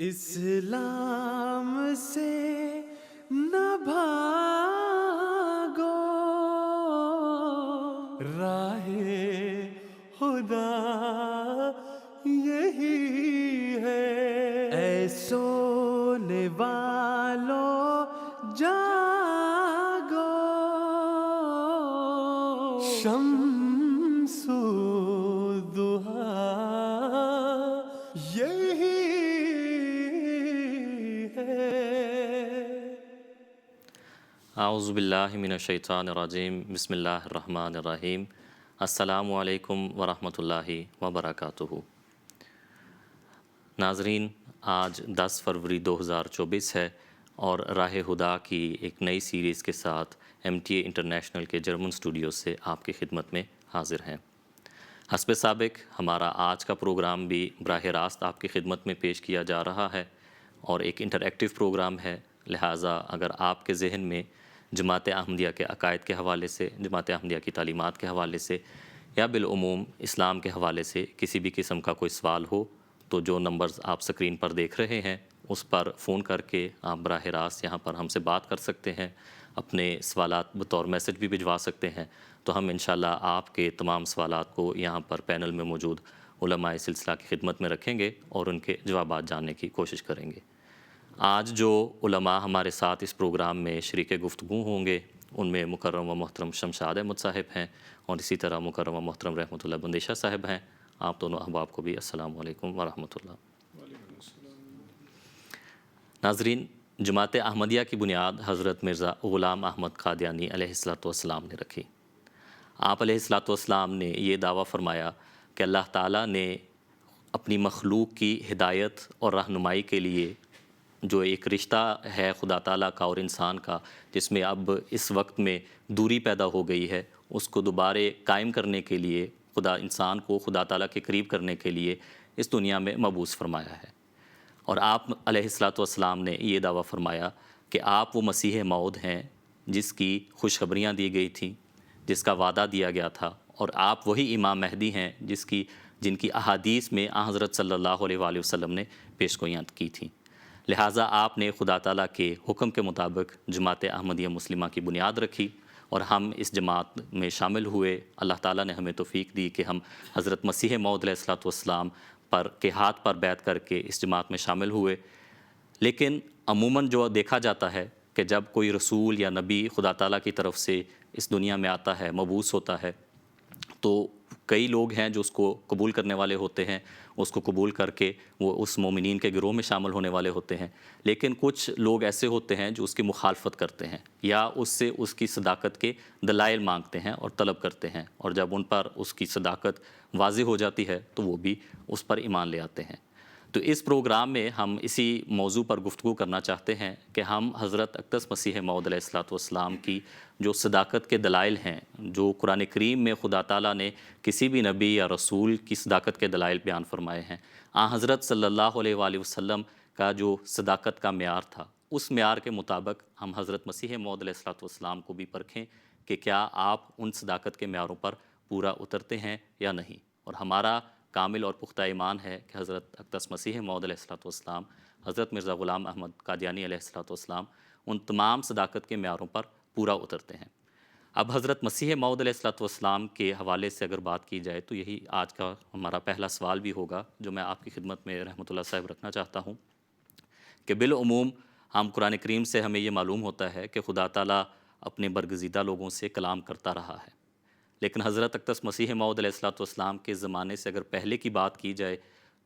اسلام سے نہ بھاگو، راہ خدا یہی ہے۔ اے سونے والو جاگو، شمس الضحیٰ یہی ہے۔ اعوذ باللہ من الشیطان الرجیم، بسم اللہ الرحمن الرحیم۔ السلام علیکم ورحمۃ اللہ وبرکاتہ۔ ناظرین، آج 10 فروری 2024 ہے اور راہ خدا کی ایک نئی سیریز کے ساتھ MTA انٹرنیشنل کے جرمن اسٹوڈیو سے آپ کی خدمت میں حاضر ہیں۔ حسب سابق ہمارا آج کا پروگرام بھی براہ راست آپ کی خدمت میں پیش کیا جا رہا ہے اور ایک انٹریکٹیو پروگرام ہے، لہٰذا اگر آپ کے ذہن میں جماعت احمدیہ کے عقائد کے حوالے سے، جماعت احمدیہ کی تعلیمات کے حوالے سے یا بالعموم اسلام کے حوالے سے کسی بھی قسم کا کوئی سوال ہو تو جو نمبرز آپ سکرین پر دیکھ رہے ہیں اس پر فون کر کے آپ براہ راست یہاں پر ہم سے بات کر سکتے ہیں، اپنے سوالات بطور میسج بھی بھجوا سکتے ہیں، تو ہم انشاءاللہ آپ کے تمام سوالات کو یہاں پر پینل میں موجود علماء سلسلہ کی خدمت میں رکھیں گے اور ان کے جوابات جاننے کی کوشش کریں گے۔ آج جو علماء ہمارے ساتھ اس پروگرام میں شریک گفتگو ہوں گے ان میں مکرم و محترم شمشاد احمد صاحب ہیں اور اسی طرح مکرم و محترم رحمۃ اللہ بندیشہ صاحب ہیں۔ آپ دونوں احباب کو بھی السلام علیکم ورحمۃ اللہ۔ ناظرین، جماعت احمدیہ کی بنیاد حضرت مرزا غلام احمد قادیانی علیہ السلام نے رکھی۔ آپ علیہ السلام نے یہ دعویٰ فرمایا کہ اللہ تعالیٰ نے اپنی مخلوق کی ہدایت اور رہنمائی کے لیے جو ایک رشتہ ہے خدا تعالیٰ کا اور انسان کا، جس میں اب اس وقت میں دوری پیدا ہو گئی ہے، اس کو دوبارہ قائم کرنے کے لیے، خدا انسان کو خدا تعالیٰ کے قریب کرنے کے لیے اس دنیا میں مبعوث فرمایا ہے۔ اور آپ علیہ السلام نے یہ دعویٰ فرمایا کہ آپ وہ مسیح موعود ہیں جس کی خوشخبریاں دی گئی تھیں، جس کا وعدہ دیا گیا تھا، اور آپ وہی امام مہدی ہیں جن کی احادیث میں آن حضرت صلی اللہ علیہ وآلہ وسلم نے پیشگوئیاں کی تھیں۔ لہٰذا آپ نے خدا تعالیٰ کے حکم کے مطابق جماعت احمدیہ مسلمہ کی بنیاد رکھی اور ہم اس جماعت میں شامل ہوئے۔ اللہ تعالیٰ نے ہمیں توفیق دی کہ ہم حضرت مسیح موعود علیہ السلام کے ہاتھ پر بیعت کر کے اس جماعت میں شامل ہوئے۔ لیکن عموماً جو دیکھا جاتا ہے کہ جب کوئی رسول یا نبی خدا تعالیٰ کی طرف سے اس دنیا میں آتا ہے، مبعوث ہوتا ہے، تو کئی لوگ ہیں جو اس کو قبول کرنے والے ہوتے ہیں، اس کو قبول کر کے وہ اس مومنین کے گروہ میں شامل ہونے والے ہوتے ہیں۔ لیکن کچھ لوگ ایسے ہوتے ہیں جو اس کی مخالفت کرتے ہیں یا اس سے اس کی صداقت کے دلائل مانگتے ہیں اور طلب کرتے ہیں، اور جب ان پر اس کی صداقت واضح ہو جاتی ہے تو وہ بھی اس پر ایمان لے آتے ہیں۔ تو اس پروگرام میں ہم اسی موضوع پر گفتگو کرنا چاہتے ہیں کہ ہم حضرت اقدس مسیح موعود علیہ السلام کی جو صداقت کے دلائل ہیں، جو قرآن کریم میں خدا تعالیٰ نے کسی بھی نبی یا رسول کی صداقت کے دلائل بیان فرمائے ہیں، آن حضرت صلی اللہ علیہ وآلہ وسلم کا جو صداقت کا معیار تھا، اس معیار کے مطابق ہم حضرت مسیح موعود علیہ السلام کو بھی پرکھیں کہ کیا آپ ان صداقت کے معیاروں پر پورا اترتے ہیں یا نہیں۔ اور ہمارا کامل اور پختہ ایمان ہے کہ حضرت اقدس مسیح موعود علیہ السلام، حضرت مرزا غلام احمد قادیانی علیہ السلام ان تمام صداقت کے معیاروں پر پورا اترتے ہیں۔ اب حضرت مسیح موعود علیہ السلام کے حوالے سے اگر بات کی جائے تو یہی آج کا ہمارا پہلا سوال بھی ہوگا جو میں آپ کی خدمت میں رحمۃ اللہ صاحب رکھنا چاہتا ہوں کہ بالعموم ہم قرآن کریم سے ہمیں یہ معلوم ہوتا ہے کہ خدا تعالیٰ اپنے برگزیدہ لوگوں سے کلام کرتا رہا ہے، لیکن حضرت اقدس مسیح موعود علیہ السلام کے زمانے سے اگر پہلے کی بات کی جائے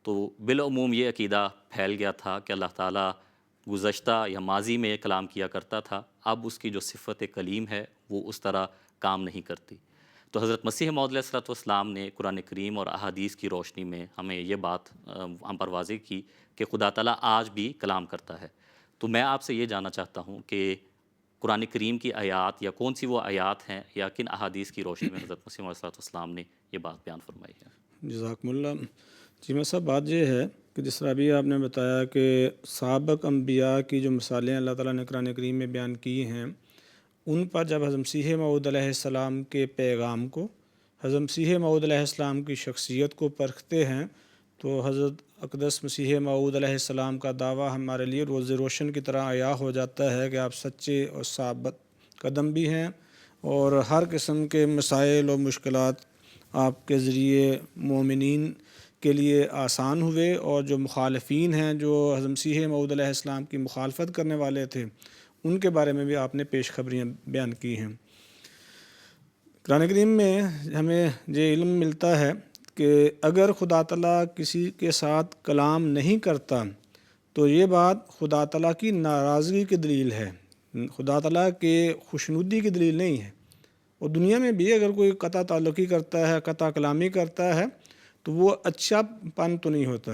تو بالعموم یہ عقیدہ پھیل گیا تھا کہ اللہ تعالیٰ گزشتہ یا ماضی میں کلام کیا کرتا تھا، اب اس کی جو صفت کلیم ہے وہ اس طرح کام نہیں کرتی۔ تو حضرت مسیح موعود علیہ السلام نے قرآن کریم اور احادیث کی روشنی میں ہمیں یہ بات ہم پر واضح کی کہ خدا تعالیٰ آج بھی کلام کرتا ہے۔ تو میں آپ سے یہ جاننا چاہتا ہوں کہ قرآن کریم کی آیات یا کون سی وہ آیات ہیں یا کن احادیث کی روشنی میں حضرت مسیح علیہ السلام نے یہ بات بیان فرمائی ہے؟ جزاکم اللہ۔ جی میں صاحب، بات یہ ہے کہ جس طرح ابھی آپ نے بتایا کہ سابق انبیاء کی جو مثالیں اللہ تعالیٰ نے قرآن کریم میں بیان کی ہیں، ان پر جب حضرت مسیح موعود علیہ السلام کے پیغام کو، حضرت مسیح موعود علیہ السلام کی شخصیت کو پرکھتے ہیں تو حضرت اقدس مسیح موعود علیہ السلام کا دعویٰ ہمارے لیے روز روشن کی طرح عیاں ہو جاتا ہے کہ آپ سچے اور ثابت قدم بھی ہیں، اور ہر قسم کے مسائل اور مشکلات آپ کے ذریعے مومنین کے لیے آسان ہوئے، اور جو مخالفین ہیں، جو حضرت مسیح موعود علیہ السلام کی مخالفت کرنے والے تھے، ان کے بارے میں بھی آپ نے پیش خبریاں بیان کی ہیں۔ قرآن کریم میں ہمیں یہ علم ملتا ہے کہ اگر خدا تعالیٰ کسی کے ساتھ کلام نہیں کرتا تو یہ بات خدا تعالیٰ کی ناراضگی کی دلیل ہے، خدا تعالیٰ کے خوشنودی کی دلیل نہیں ہے۔ اور دنیا میں بھی اگر کوئی قطع تعلقی کرتا ہے، قطع کلامی کرتا ہے، تو وہ اچھا پن تو نہیں ہوتا،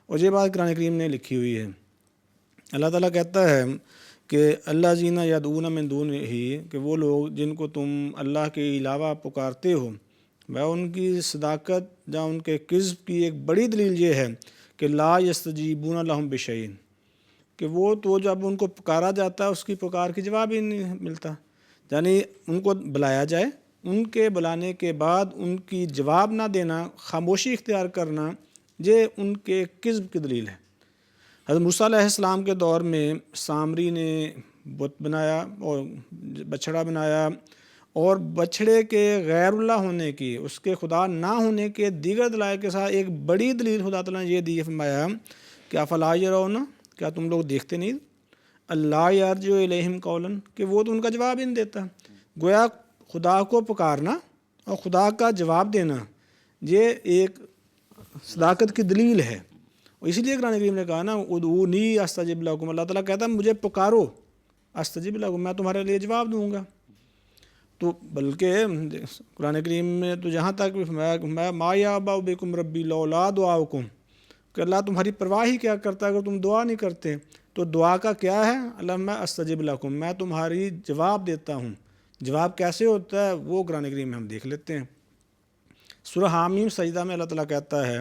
اور یہ بات قرآن کریم نے لکھی ہوئی ہے۔ اللہ تعالیٰ کہتا ہے کہ اللہ زینہ یدعون من دون ہی، کہ وہ لوگ جن کو تم اللہ کے علاوہ پکارتے ہو، میں ان کی صداقت یا ان کے کذب کی ایک بڑی دلیل یہ ہے کہ لا یستجیبون لہم بشیء، کہ وہ تو جب ان کو پکارا جاتا ہے اس کی پکار کی جواب ہی نہیں ملتا، یعنی ان کو بلایا جائے، ان کے بلانے کے بعد ان کی جواب نہ دینا، خاموشی اختیار کرنا، یہ ان کے کذب کی دلیل ہے۔ حضرت موسیٰ علیہ السلام کے دور میں سامری نے بت بنایا اور بچھڑا بنایا، اور بچھڑے کے غیر اللہ ہونے کی، اس کے خدا نہ ہونے کے دیگر دلائل کے ساتھ ایک بڑی دلیل خدا تعالیٰ نے یہ دی، فرمایا کہ افلا یرون، کیا تم لوگ دیکھتے نہیں، اللہ یرجع الیہم قولا، کہ وہ تو ان کا جواب ہی نہیں دیتا۔ گویا خدا کو پکارنا اور خدا کا جواب دینا یہ ایک صداقت کی دلیل ہے، اور اسی لیے قرآن کریم نے کہا نا ادعونی استجب لکم، اللہ تعالیٰ کہتا ہے مجھے پکارو، استجب لکم، میں تمہارے لیے جواب دوں گا۔ تو بلکہ قرآن کریم میں تو جہاں تک میں ما یعبأ بکم ربی لولا دعاؤکم، کہ اللہ تمہاری پرواہ ہی کیا کرتا ہے اگر تم دعا نہیں کرتے۔ تو دعا کا کیا ہے، اللہ میں استجب لکم، میں تمہاری جواب دیتا ہوں۔ جواب کیسے ہوتا ہے وہ قرآن کریم میں ہم دیکھ لیتے ہیں۔ سورہ حامیم سجدہ میں اللہ تعالیٰ کہتا ہے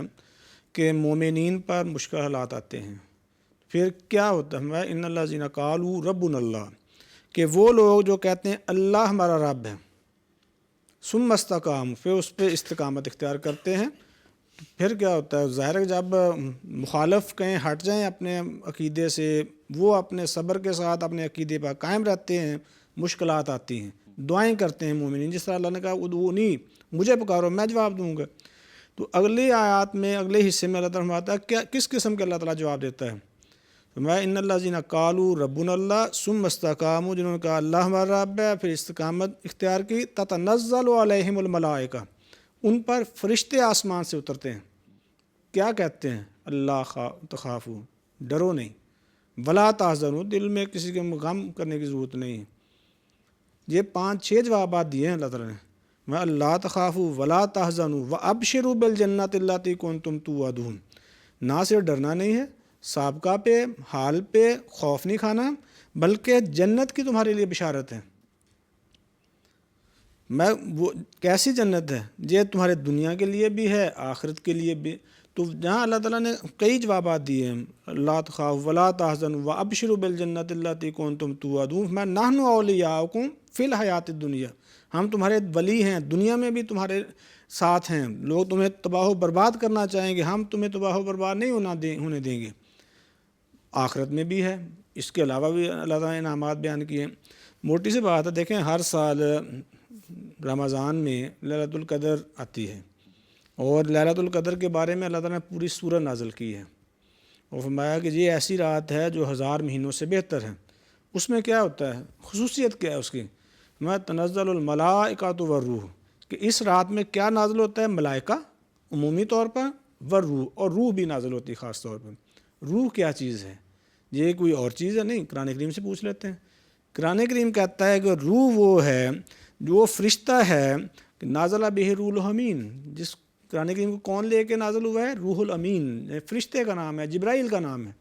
کہ مومنین پر مشکل حالات آتے ہیں، پھر کیا ہوتا ہے، ان الذین قالوا ربنا اللہ، کہ وہ لوگ جو کہتے ہیں اللہ ہمارا رب ہے، ثم استقاموا، پھر اس پہ استقامت اختیار کرتے ہیں، پھر کیا ہوتا ہے، ظاہر ہے جب مخالف کہیں ہٹ جائیں اپنے عقیدے سے، وہ اپنے صبر کے ساتھ اپنے عقیدے پر قائم رہتے ہیں، مشکلات آتی ہیں، دعائیں کرتے ہیں مومنین، جس طرح اللہ نے کہا ادعونی، مجھے پکارو میں جواب دوں گا۔ تو اگلی آیات میں، اگلے حصے میں اللہ تعالیٰ فرماتا ہے کیا کس قسم کے اللہ تعالیٰ جواب دیتا ہے، فرمایا ان الذین قالوا ربنا اللہ ثم استقاموا، جنہوں نے کہا اللہ ہمارا رب ہے، پھر استقامت اختیار کی، تتنزل علیہم الملائکہ، ان پر فرشتے آسمان سے اترتے ہیں، کیا کہتے ہیں، اللہ تخافوا، ڈرو نہیں، ولا تحزنوا، دل میں کسی کے غم کرنے کی ضرورت نہیں ہے۔ یہ 5-6 جوابات دیے ہیں اللہ تعالیٰ نے، میں اللہ تخافوا ولا تحزنوا وابشروا بالجنۃ اللاتی کنتم توعدون، نہ صرف ڈرنا نہیں ہے، سابقہ پہ، حال پہ خوف نہیں کھانا، بلکہ جنت کی تمہارے لیے بشارت ہے۔ میں وہ کیسی جنت ہے، یہ تمہارے دنیا کے لیے بھی ہے، آخرت کے لیے بھی۔ تو جہاں اللہ تعالیٰ نے کئی جوابات دیے ہیں، اللہ تخافوا ولا تحزنوا وابشروا بالجنۃ اللاتی کنتم توعدون، میں نحن اولیاؤکم فی الحیات الدنیا، ہم تمہارے ولی ہیں، دنیا میں بھی تمہارے ساتھ ہیں، لوگ تمہیں تباہ و برباد کرنا چاہیں گے، ہم تمہیں تباہ و برباد نہیں ہونے دیں گے، آخرت میں بھی ہے۔ اس کے علاوہ بھی اللہ تعالیٰ نے انعامات بیان کیے۔ موٹی سی بات ہے، دیکھیں ہر سال رمضان میں لیلۃ القدر آتی ہے، اور لیلۃ القدر کے بارے میں اللہ تعالیٰ نے پوری سورہ نازل کی ہے، اور فرمایا کہ یہ ایسی رات ہے جو 1000 مہینوں سے بہتر ہے۔ اس میں کیا ہوتا ہے، خصوصیت کیا ہے اس کی، میں تنزل الملائکۃ والروح، کہ اس رات میں کیا نازل ہوتا ہے، ملائکہ عمومی طور پر، والروح، اور روح بھی نازل ہوتی ہے خاص طور پر۔ روح کیا چیز ہے، یہ کوئی اور چیز ہے نہیں، قرآن کریم سے پوچھ لیتے ہیں۔ قرآن کریم کہتا ہے کہ روح وہ ہے جو فرشتہ ہے کہ نازل بہ روح الامین، جس قرآن کریم کو کون لے کے نازل ہوا ہے، روح الامین، فرشتے کا نام ہے، جبرائیل کا نام ہے۔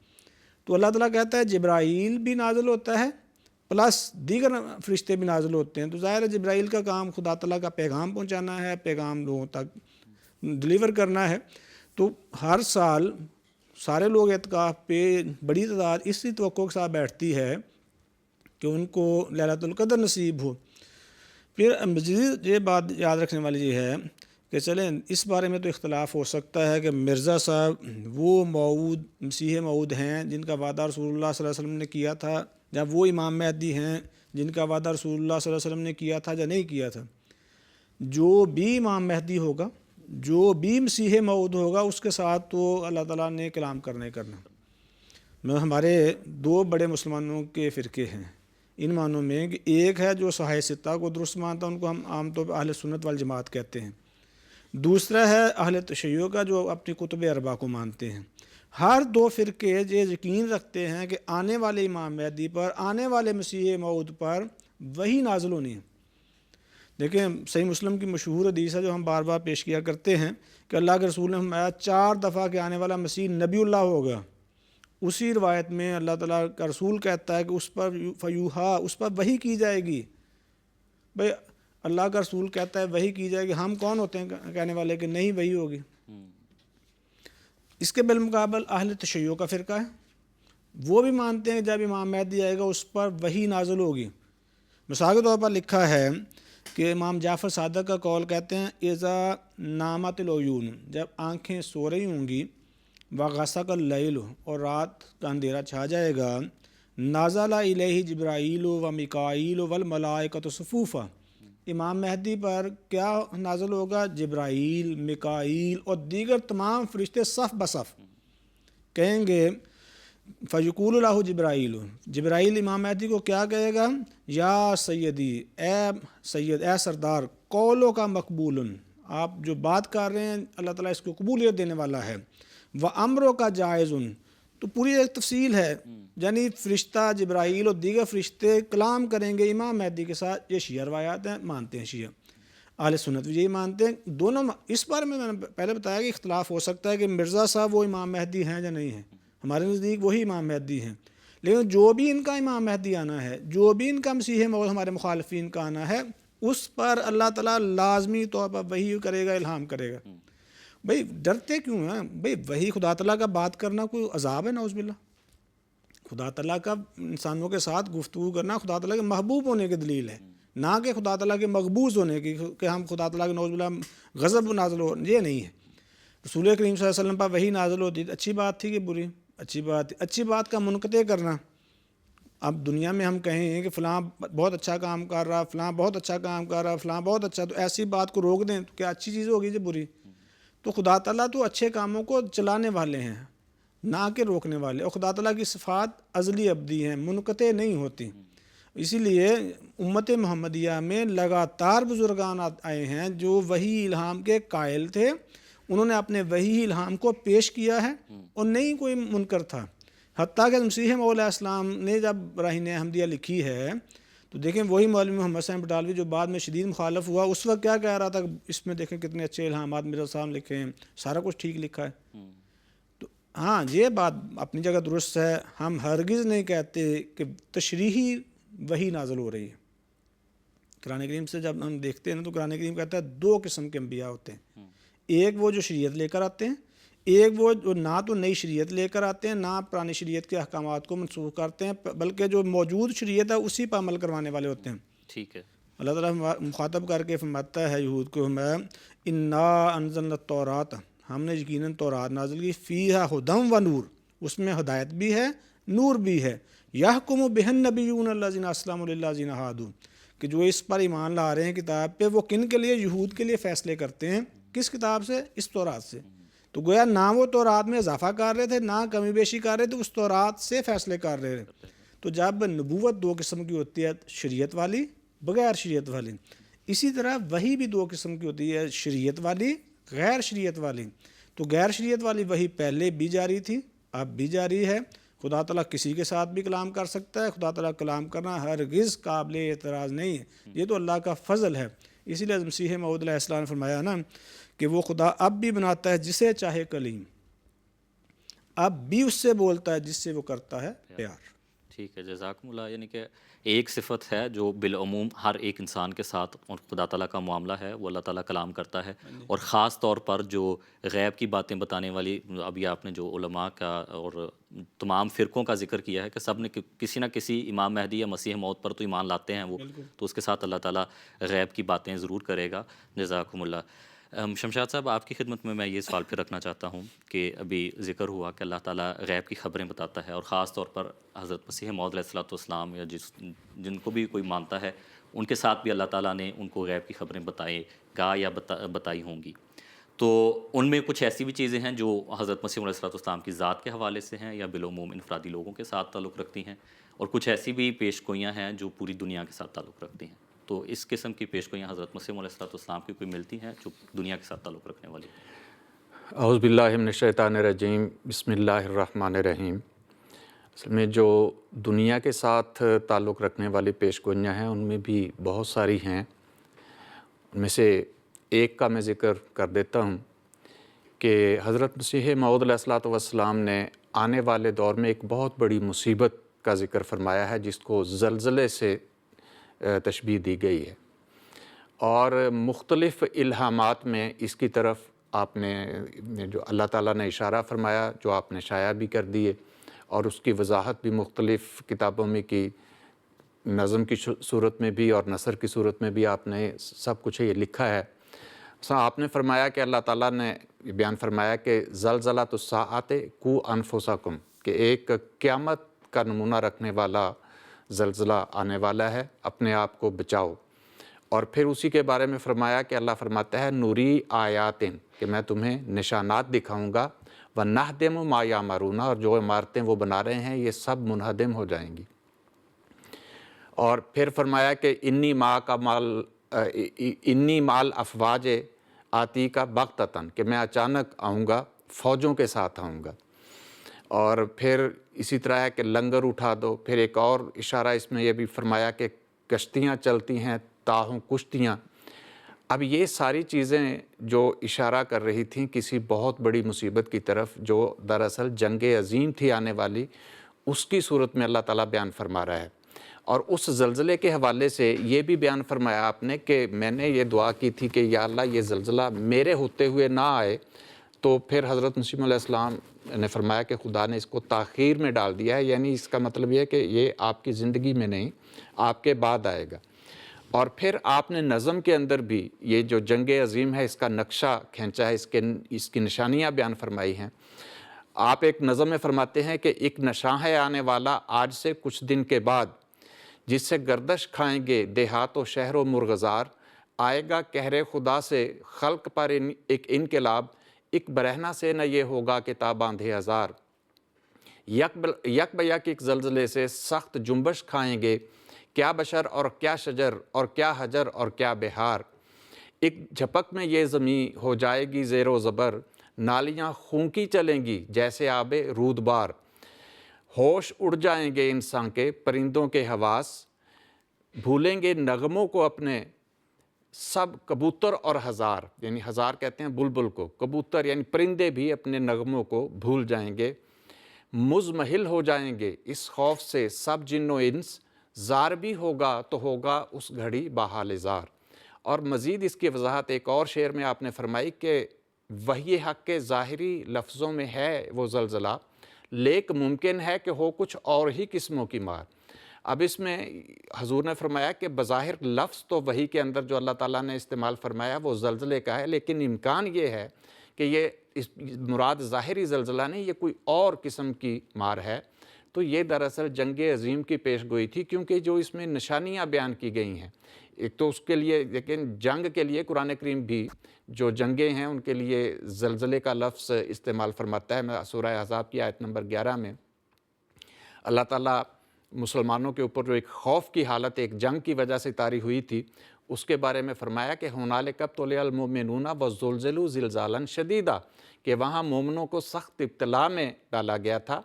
تو اللہ تعالیٰ کہتا ہے جبرائیل بھی نازل ہوتا ہے، پلس دیگر فرشتے بھی نازل ہوتے ہیں۔ تو ظاہر ہے جبرائیل کا کام خدا تعالیٰ کا پیغام پہنچانا ہے، پیغام لوگوں تک ڈلیور کرنا ہے۔ تو ہر سال سارے لوگ اعتکاف پہ بڑی تعداد اسی توقع کے ساتھ بیٹھتی ہے کہ ان کو لیلۃ القدر نصیب ہو۔ پھر مزید یہ بات یاد رکھنے والی یہ ہے کہ کہ چلیں اس بارے میں تو اختلاف ہو سکتا ہے کہ مرزا صاحب وہ موعود مسیح موعود ہیں جن کا وعدہ رسول اللہ صلی اللہ علیہ وسلم نے کیا تھا، یا وہ امام مہدی ہیں جن کا وعدہ رسول اللہ صلی اللہ علیہ وسلم نے کیا تھا یا نہیں کیا تھا۔ جو بھی امام مہدی ہوگا، جو بھی مسیح موعود ہوگا، اس کے ساتھ تو اللہ تعالیٰ نے کلام کرنا۔ ہمارے دو بڑے مسلمانوں کے فرقے ہیں ان معنوں میں کہ ایک ہے جو صحاح ستہ کو درست مانتا ہے، ان کو ہم عام طور پر اہل سنت والجماعت کہتے ہیں۔ دوسرا ہے اہل تشیع کا جو اپنی کتب اربعہ کو مانتے ہیں۔ ہر دو فرقے یہ یقین رکھتے ہیں کہ آنے والے امام مہدی پر، آنے والے مسیح موعود پر وحی نازل ہونی ہے۔ دیکھیں صحیح مسلم کی مشہور حدیث ہے جو ہم بار بار پیش کیا کرتے ہیں کہ اللہ کے رسول نے فرمایا 4 دفعہ کہ آنے والا مسیح نبی اللہ ہوگا۔ اسی روایت میں اللہ تعالیٰ کا رسول کہتا ہے کہ اس پر فیوحا، اس پر وحی کی جائے گی۔ بھئی اللہ کا رسول کہتا ہے وحی کی جائے گی، ہم کون ہوتے ہیں کہنے والے کہ نہیں وحی ہوگی؟ اس کے بالمقابل اہل تشیع کا فرقہ ہے، وہ بھی مانتے ہیں جب امام مہدی آئے گا اس پر وحی نازل ہوگی۔ مثال کے طور پر لکھا ہے کہ امام جعفر صادق کا قول کہتے ہیں اذا نامت العیون، جب آنکھیں سو رہی ہوں گی، وغسق اللیل، اور رات کا اندھیرا چھا جائے گا، نازل الیہ جبرائیل و میکائیل والملائکۃ صفوفا، امام مہدی پر کیا نازل ہوگا؟ جبرائیل، میکائیل اور دیگر تمام فرشتے صف بصف کہیں گے، فیقول له جبرائیل، جبرائیل امام مہدی کو کیا کہے گا؟ یا سیدی، اے سید، اے سردار، قولوں کا مقبول، آپ جو بات کر رہے ہیں اللہ تعالیٰ اس کو قبولیت دینے والا ہے، و امروں کا جائز، تو پوری ایک تفصیل ہے، یعنی فرشتہ جبرائیل اور دیگر فرشتے کلام کریں گے امام مہدی کے ساتھ۔ یہ شیعہ روایات ہیں، مانتے ہیں شیعہ، اہل سنت بھی یہی مانتے ہیں۔ دونوں اس بارے میں نے پہلے بتایا کہ اختلاف ہو سکتا ہے کہ مرزا صاحب وہ امام مہدی ہیں یا نہیں ہیں، ہمارے نزدیک وہی امام مہدی ہیں، لیکن جو بھی ان کا امام مہدی آنا ہے، جو بھی ان کا مسیح موعود ہمارے مخالفین کا آنا ہے، اس پر اللہ تعالیٰ لازمی طور پر وحی کرے گا، الہام کرے گا۔ بھئی ڈرتے کیوں ہیں؟ بھئی وہی خدا تعالیٰ کا بات کرنا کوئی عذاب ہے؟ نعوذ باللہ، خدا تعالیٰ کا انسانوں کے ساتھ گفتگو کرنا خدا تعالیٰ کے محبوب ہونے کی دلیل ہے، نہ کہ خدا تعالیٰ کے مقبوض ہونے کی، کہ ہم خدا تعالیٰ کے نعوذ باللہ غضب نازل ہو، یہ نہیں ہے۔ رسول کریم صلی اللہ علیہ وسلم پر وحی نازل ہوتی، اچھی بات تھی کہ بری؟ اچھی بات تھی۔ اچھی بات کا منقطع کرنا، اب دنیا میں ہم کہیں کہ فلاں بہت اچھا کام کر رہا، فلاں بہت اچھا کام کر رہا، فلاں بہت اچھا، تو ایسی بات کو روک دیں تو کیا اچھی چیز ہوگی یا بری؟ تو خدا تعالیٰ تو اچھے کاموں کو چلانے والے ہیں، نہ کہ روکنے والے، اور خدا تعالیٰ کی صفات ازلی ابدی ہیں، منقطع نہیں ہوتی۔ اسی لیے امت محمدیہ میں لگاتار بزرگان آئے ہیں جو وحی الہام کے قائل تھے، انہوں نے اپنے وحی الہام کو پیش کیا ہے اور نہیں کوئی منکر تھا۔ حتیٰ کہ مسیح موعود علیہ السلام نے جب براہین احمدیہ لکھی ہے تو دیکھیں وہی مولوی محمد صاحب بٹالوی جو بعد میں شدید مخالف ہوا، اس وقت کیا کہہ رہا تھا؟ اس میں دیکھیں کتنے اچھے الہامات مرزا صاحب لکھے ہیں، سارا کچھ ٹھیک لکھا ہے۔ تو ہاں یہ بات اپنی جگہ درست ہے، ہم ہرگز نہیں کہتے کہ تشریحی وحی نازل ہو رہی ہے۔ قرآن کریم سے جب ہم دیکھتے ہیں نا تو قرآن کریم کہتا ہے 2 قسم کے انبیاء ہوتے ہیں، ایک وہ جو شریعت لے کر آتے ہیں، ایک وہ جو نہ تو نئی شریعت لے کر آتے ہیں، نہ پرانی شریعت کے احکامات کو منسوخ کرتے ہیں، بلکہ جو موجود شریعت ہے اسی پر عمل کروانے والے ہوتے ہیں۔ ٹھیک ہے، اللہ تعالیٰ مخاطب کر کے فرماتا ہے یہود کو، ہمیں انا انزلنا التوراۃ، ہم نے یقیناً تورات نازل کی، فیہا ہدی و نور، اس میں ہدایت بھی ہے، نور بھی ہے، یحکم بہا النبیون الذین اسلموا للذین ہادوا، کہ جو اس پر ایمان لا رہے ہیں کتاب پہ، وہ کن کے لیے؟ یہود کے لیے فیصلے کرتے ہیں۔ کس کتاب سے؟ اس تورات سے۔ تو گویا نہ وہ تورات میں اضافہ کر رہے تھے، نہ کمی بیشی کر رہے تھے، اس تورات سے فیصلے کر رہے تھے۔ تو جب نبوت 2 قسم کی ہوتی ہے، شریعت والی، بغیر شریعت والی، اسی طرح وحی بھی 2 قسم کی ہوتی ہے، شریعت والی، غیر شریعت والی۔ تو غیر شریعت والی وحی پہلے بھی جاری تھی، اب بھی جاری ہے۔ خدا تعالیٰ کسی کے ساتھ بھی کلام کر سکتا ہے، خدا تعالیٰ کلام کرنا ہرگز قابل اعتراض نہیں ہے، یہ تو اللہ کا فضل ہے۔ اسی لیے مسیح موعود علیہ السلام نے فرمایا نا کہ وہ خدا اب بھی بناتا ہے جسے چاہے کلیم، اب بھی اس سے بولتا ہے جس سے وہ کرتا ہے پیار۔ ٹھیک ہے، جزاکم اللہ۔ یعنی کہ ایک صفت ہے جو بالعموم ہر ایک انسان کے ساتھ اور خدا تعالیٰ کا معاملہ ہے، وہ اللہ تعالیٰ کلام کرتا ہے، اور خاص طور پر جو غیب کی باتیں بتانے والی، ابھی آپ نے جو علماء کا اور تمام فرقوں کا ذکر کیا ہے کہ سب نے کسی نہ کسی امام مہدی یا مسیح موعود پر تو ایمان لاتے ہیں وہ، تو اس کے ساتھ اللہ تعالیٰ غیب کی باتیں ضرور کرے گا۔ جزاکم اللہ۔ شمشاد صاحب، آپ کی خدمت میں یہ سوال پھر رکھنا چاہتا ہوں کہ ابھی ذکر ہوا کہ اللہ تعالیٰ غیب کی خبریں بتاتا ہے، اور خاص طور پر حضرت مسیح موعود علیہ الصلوۃ والسلام یا جن کو بھی کوئی مانتا ہے ان کے ساتھ بھی اللہ تعالیٰ نے ان کو غیب کی خبریں بتائے گا یا بتائی ہوں گی. تو ان میں کچھ ایسی بھی چیزیں ہیں جو حضرت مسیح علیہ الصلوۃ والسلام کی ذات کے حوالے سے ہیں یا بالعموم انفرادی لوگوں کے ساتھ تعلق رکھتی ہیں، اور کچھ ایسی بھی پیش گوئیاں ہیں جو پوری دنیا کے ساتھ تعلق رکھتی ہیں. تو اس قسم کی پیش گوئیاں حضرت مسیح علیہ الصلوۃ والسلام کی کوئی ملتی ہیں جو دنیا کے ساتھ تعلق رکھنے والی ہیں؟ اعوذ باللہ من الشیطان الرجیم، بسم اللہ الرحمن الرحیم. اصل میں جو دنیا کے ساتھ تعلق رکھنے والی پیش گوئیاں ہیں ان میں بھی بہت ساری ہیں. ان میں سے ایک کا میں ذکر کر دیتا ہوں کہ حضرت مسیح موعود علیہ الصلوۃ والسلام نے آنے والے دور میں ایک بہت بڑی مصیبت کا ذکر فرمایا ہے جس کو زلزلے سے تشبیہ دی گئی ہے، اور مختلف الہامات میں اس کی طرف آپ نے جو اللہ تعالیٰ نے اشارہ فرمایا، جو آپ نے شائع بھی کر دیے، اور اس کی وضاحت بھی مختلف کتابوں میں کی، نظم کی صورت میں بھی اور نثر کی صورت میں بھی آپ نے سب کچھ یہ لکھا ہے. آپ نے فرمایا کہ اللہ تعالیٰ نے بیان فرمایا کہ زلزلۃ الساعۃ قو انفسکم، کہ ایک قیامت کا نمونہ رکھنے والا زلزلہ آنے والا ہے، اپنے آپ کو بچاؤ. اور پھر اسی کے بارے میں فرمایا کہ اللہ فرماتا ہے نوری آیاتن، کہ میں تمہیں نشانات دکھاؤں گا، وَنَہْدِمُ مَا یَعْمَرُونَ، اور جو عمارتیں وہ بنا رہے ہیں یہ سب منہدم ہو جائیں گی. اور پھر فرمایا کہ انی مال افواج آتی کا بغتتاً، کہ میں اچانک آؤں گا، فوجوں کے ساتھ آؤں گا. اور پھر اسی طرح ہے کہ لنگر اٹھا دو. پھر ایک اور اشارہ اس میں یہ بھی فرمایا کہ کشتیاں چلتی ہیں تاہوں کشتیاں. اب یہ ساری چیزیں جو اشارہ کر رہی تھیں کسی بہت بڑی مصیبت کی طرف جو دراصل جنگ عظیم تھی آنے والی، اس کی صورت میں اللہ تعالیٰ بیان فرما رہا ہے. اور اس زلزلے کے حوالے سے یہ بھی بیان فرمایا آپ نے کہ میں نے یہ دعا کی تھی کہ یا اللہ یہ زلزلہ میرے ہوتے ہوئے نہ آئے. تو پھر حضرت مسیح علیہ السلام نے فرمایا کہ خدا نے اس کو تاخیر میں ڈال دیا ہے، یعنی اس کا مطلب یہ ہے کہ یہ آپ کی زندگی میں نہیں، آپ کے بعد آئے گا. اور پھر آپ نے نظم کے اندر بھی یہ جو جنگ عظیم ہے اس کا نقشہ کھینچا ہے، اس کی نشانیاں بیان فرمائی ہیں. آپ ایک نظم میں فرماتے ہیں کہ ایک نشاں ہے آنے والا آج سے کچھ دن کے بعد، جس سے گردش کھائیں گے دیہات و شہر و مرغزار. آئے گا قہر خدا سے خلق پر ایک انقلاب، ایک برہنہ سے نہ یہ ہوگا کہ تاباندھے ہزار. یک بیک ایک زلزلے سے سخت جنبش کھائیں گے، کیا بشر اور کیا شجر اور کیا حجر اور کیا بہار. ایک جھپک میں یہ زمین ہو جائے گی زیر و زبر، نالیاں خون کی چلیں گی جیسے آب رود بار. ہوش اڑ جائیں گے انسان کے پرندوں کے حواس، بھولیں گے نغموں کو اپنے سب کبوتر اور ہزار. یعنی ہزار کہتے ہیں بلبل کو، کبوتر یعنی پرندے بھی اپنے نغموں کو بھول جائیں گے. مزمحل ہو جائیں گے اس خوف سے سب جن و انس، زار بھی ہوگا تو ہوگا اس گھڑی بحال زار. اور مزید اس کی وضاحت ایک اور شعر میں آپ نے فرمائی کہ وحی حق کے ظاہری لفظوں میں ہے وہ زلزلہ، لیک ممکن ہے کہ ہو کچھ اور ہی قسموں کی مار. اب اس میں حضور نے فرمایا کہ بظاہر لفظ تو وحی کے اندر جو اللہ تعالیٰ نے استعمال فرمایا وہ زلزلے کا ہے، لیکن امکان یہ ہے کہ یہ مراد ظاہری زلزلہ نہیں، یہ کوئی اور قسم کی مار ہے. تو یہ دراصل جنگ عظیم کی پیش گوئی تھی، کیونکہ جو اس میں نشانیاں بیان کی گئی ہیں ایک تو اس کے لیے، لیکن جنگ کے لیے قرآن کریم بھی جو جنگیں ہیں ان کے لیے زلزلے کا لفظ استعمال فرماتا ہے. میں سورہ احزاب کی آیت نمبر 11 میں اللہ تعالیٰ مسلمانوں کے اوپر جو ایک خوف کی حالت ایک جنگ کی وجہ سے طاری ہوئی تھی اس کے بارے میں فرمایا کہ ہنالک ابتلی المؤمنون وزلزلوا زلزالا شدیدا، کہ وہاں مومنوں کو سخت ابتلا میں ڈالا گیا تھا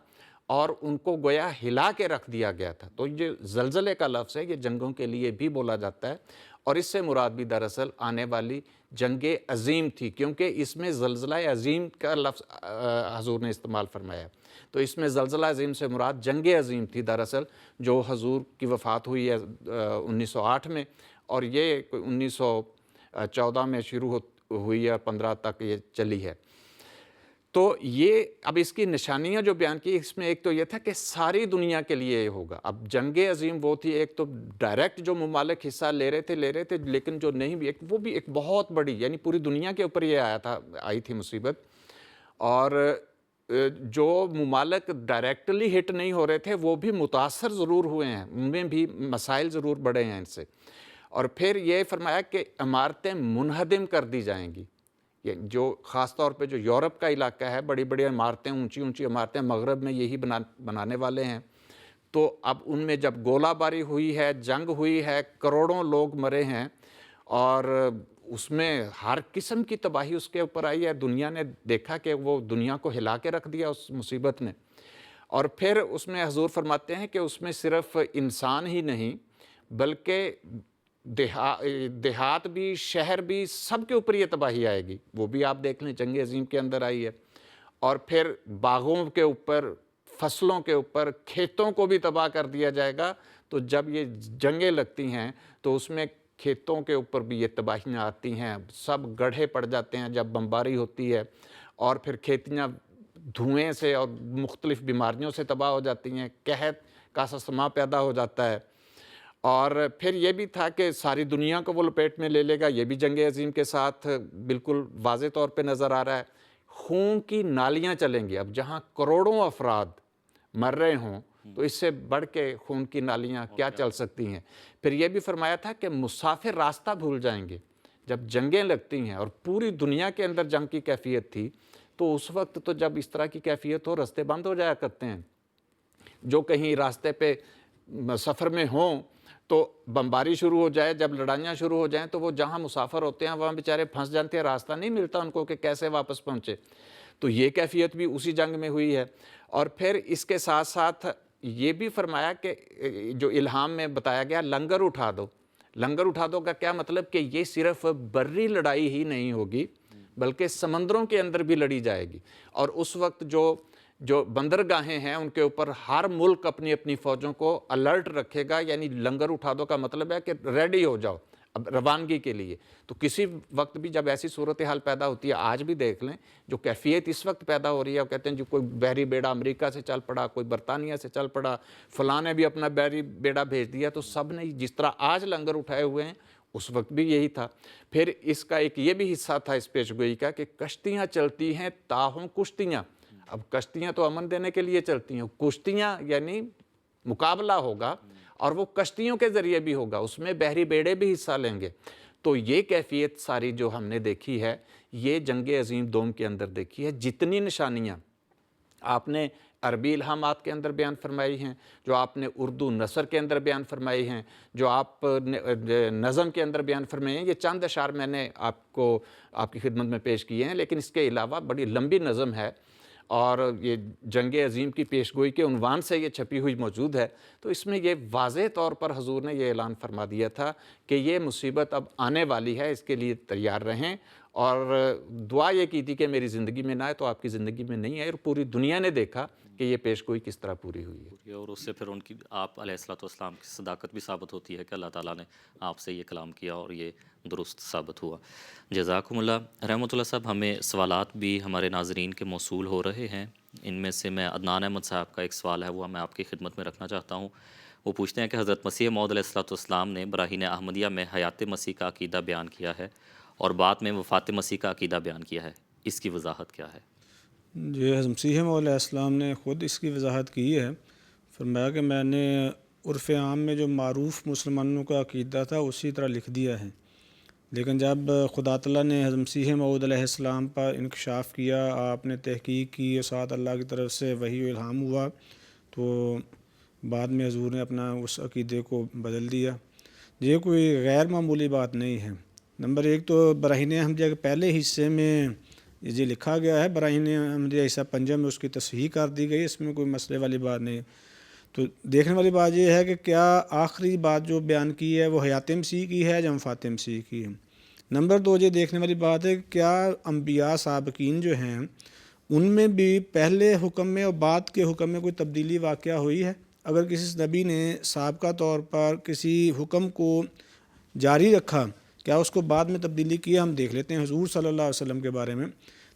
اور ان کو گویا ہلا کے رکھ دیا گیا تھا. تو یہ زلزلے کا لفظ ہے، یہ جنگوں کے لیے بھی بولا جاتا ہے، اور اس سے مراد بھی دراصل آنے والی جنگ عظیم تھی، کیونکہ اس میں زلزلہ عظیم کا لفظ حضور نے استعمال فرمایا. تو اس میں زلزلہ عظیم سے مراد جنگ عظیم تھی دراصل، جو حضور کی وفات ہوئی ہے 1908 میں، اور یہ 1914 میں شروع ہوئی ہے، 15 تک یہ چلی ہے. تو یہ اب اس کی نشانیاں جو بیان کی، اس میں ایک تو یہ تھا کہ ساری دنیا کے لیے یہ ہوگا. اب جنگ عظیم وہ تھی، ایک تو ڈائریکٹ جو ممالک حصہ لے رہے تھے، لیکن جو نہیں بھی، وہ بھی ایک بہت بڑی، یعنی پوری دنیا کے اوپر یہ آئی تھی مصیبت. اور جو ممالک ڈائریکٹلی ہٹ نہیں ہو رہے تھے وہ بھی متاثر ضرور ہوئے ہیں، ان میں بھی مسائل ضرور بڑھے ہیں ان سے. اور پھر یہ فرمایا کہ عمارتیں منہدم کر دی جائیں گی. یہ جو خاص طور پہ جو یورپ کا علاقہ ہے، بڑی بڑی عمارتیں، اونچی اونچی عمارتیں مغرب میں یہی بنانے والے ہیں. تو اب ان میں جب گولہ باری ہوئی ہے، جنگ ہوئی ہے، کروڑوں لوگ مرے ہیں، اور اس میں ہر قسم کی تباہی اس کے اوپر آئی ہے. دنیا نے دیکھا کہ وہ دنیا کو ہلا کے رکھ دیا اس مصیبت نے. اور پھر اس میں حضور فرماتے ہیں کہ اس میں صرف انسان ہی نہیں بلکہ دیہات بھی، شہر بھی، سب کے اوپر یہ تباہی آئے گی. وہ بھی آپ دیکھ لیں جنگ عظیم کے اندر آئی ہے. اور پھر باغوں کے اوپر، فصلوں کے اوپر، کھیتوں کو بھی تباہ کر دیا جائے گا. تو جب یہ جنگیں لگتی ہیں تو اس میں کھیتوں کے اوپر بھی یہ تباہیاں آتی ہیں، سب گڑھے پڑ جاتے ہیں جب بمباری ہوتی ہے. اور پھر کھیتیاں دھوئیں سے اور مختلف بیماریوں سے تباہ ہو جاتی ہیں، قحط کا سما پیدا ہو جاتا ہے. اور پھر یہ بھی تھا کہ ساری دنیا کو وہ لپیٹ میں لے لے گا. یہ بھی جنگ عظیم کے ساتھ بالکل واضح طور پہ نظر آ رہا ہے. خون کی نالیاں چلیں گی. اب جہاں کروڑوں افراد مر رہے ہوں تو اس سے بڑھ کے خون کی نالیاں کیا چل سکتی ہیں. پھر یہ بھی فرمایا تھا کہ مسافر راستہ بھول جائیں گے. جب جنگیں لگتی ہیں اور پوری دنیا کے اندر جنگ کی کیفیت تھی، تو اس وقت تو جب اس طرح کی کیفیت ہو، راستے بند ہو جایا کرتے ہیں. جو کہیں راستے پہ سفر میں ہوں تو بمباری شروع ہو جائے، جب لڑائیاں شروع ہو جائیں تو وہ جہاں مسافر ہوتے ہیں وہاں بیچارے پھنس جاتے ہیں، راستہ نہیں ملتا ان کو کہ کیسے واپس پہنچے. تو یہ کیفیت بھی اسی جنگ میں ہوئی ہے. اور پھر اس کے ساتھ ساتھ یہ بھی فرمایا کہ جو الہام میں بتایا گیا، لنگر اٹھا دو. لنگر اٹھا دو کا کیا مطلب؟ کہ یہ صرف بری لڑائی ہی نہیں ہوگی بلکہ سمندروں کے اندر بھی لڑی جائے گی. اور اس وقت جو بندرگاہیں ہیں ان کے اوپر ہر ملک اپنی اپنی فوجوں کو الرٹ رکھے گا. یعنی لنگر اٹھا دو کا مطلب ہے کہ ریڈی ہو جاؤ اب روانگی کے لیے. تو کسی وقت بھی جب ایسی صورتحال پیدا ہوتی ہے، آج بھی دیکھ لیں جو کیفیت اس وقت پیدا ہو رہی ہے، وہ کہتے ہیں جو کوئی بحری بیڑا امریکہ سے چل پڑا، کوئی برطانیہ سے چل پڑا، فلاں نے بھی اپنا بحری بیڑا بھیج دیا. تو سب نے جس طرح آج لنگر اٹھائے ہوئے ہیں اس وقت بھی یہی تھا. پھر اس کا ایک یہ بھی حصہ تھا اس پیشگوئی کا کہ کشتیاں چلتی ہیں تاہوں کشتیاں. اب کشتیاں تو امن دینے کے لیے چلتی ہیں، کشتیاں یعنی مقابلہ ہوگا اور وہ کشتیوں کے ذریعے بھی ہوگا، اس میں بحری بیڑے بھی حصہ لیں گے. تو یہ کیفیت ساری جو ہم نے دیکھی ہے یہ جنگ عظیم دوم کے اندر دیکھی ہے. جتنی نشانیاں آپ نے عربی الہامات کے اندر بیان فرمائی ہیں، جو آپ نے اردو نثر کے اندر بیان فرمائی ہیں، جو آپ نظم کے اندر بیان فرمائی ہیں، یہ چند اشعار میں نے آپ کی خدمت میں پیش کیے ہیں. لیکن اس کے علاوہ بڑی لمبی نظم ہے اور یہ جنگ عظیم کی پیشگوئی کے عنوان سے یہ چھپی ہوئی موجود ہے. تو اس میں یہ واضح طور پر حضور نے یہ اعلان فرما دیا تھا کہ یہ مصیبت اب آنے والی ہے، اس کے لیے تیار رہیں. اور دعا یہ کی تھی کہ میری زندگی میں نہ آئے، تو آپ کی زندگی میں نہیں آئے اور پوری دنیا نے دیکھا کہ یہ پیشگوئی کس طرح پوری ہوئی ہے. اور اس سے پھر ان کی آپ علیہ الصلوۃ والسلام کی صداقت بھی ثابت ہوتی ہے کہ اللہ تعالیٰ نے آپ سے یہ کلام کیا اور یہ درست ثابت ہوا. جزاکم اللہ. رحمۃ اللہ صاحب، ہمیں سوالات بھی ہمارے ناظرین کے موصول ہو رہے ہیں. ان میں سے میں عدنان احمد صاحب کا ایک سوال ہے، وہ میں آپ کی خدمت میں رکھنا چاہتا ہوں. وہ پوچھتے ہیں کہ حضرت مسیح موعود علیہ الصلوۃ والسلام نے براہین احمدیہ میں حیات مسیح کا عقیدہ بیان کیا ہے اور بعد میں وفات مسیح کا عقیدہ بیان کیا ہے، اس کی وضاحت کیا ہے؟ جی، حضرت مسیح موعود علیہ السلام نے خود اس کی وضاحت کی ہے. فرمایا کہ میں نے عرف عام میں جو معروف مسلمانوں کا عقیدہ تھا اسی طرح لکھ دیا ہے، لیکن جب خدا تعالیٰ نے حضرت مسیح موعود علیہ السلام پر انکشاف کیا، آپ نے تحقیق کی اور ساتھ اللہ کی طرف سے وحی و الہام ہوا، تو بعد میں حضور نے اپنا اس عقیدے کو بدل دیا. یہ کوئی غیر معمولی بات نہیں ہے. نمبر ایک تو براہین احمدیہ کے پہلے حصے میں یہ لکھا گیا ہے، براہین احمدیہ حصہ پنجم میں اس کی تصحیح کر دی گئی، اس میں کوئی مسئلے والی بات نہیں. تو دیکھنے والی بات یہ ہے کہ کیا آخری بات جو بیان کی ہے وہ حیات مسیح کی ہے یا وفات مسیح کی ہے. نمبر دو، یہ دیکھنے والی بات ہے کہ کیا انبیاء سابقین جو ہیں ان میں بھی پہلے حکم میں اور بعد کے حکم میں کوئی تبدیلی واقعہ ہوئی ہے. اگر کسی نبی نے سابقہ طور پر کسی حکم کو جاری رکھا، کیا اس کو بعد میں تبدیلی کی؟ ہم دیکھ لیتے ہیں حضور صلی اللہ علیہ وسلم کے بارے میں.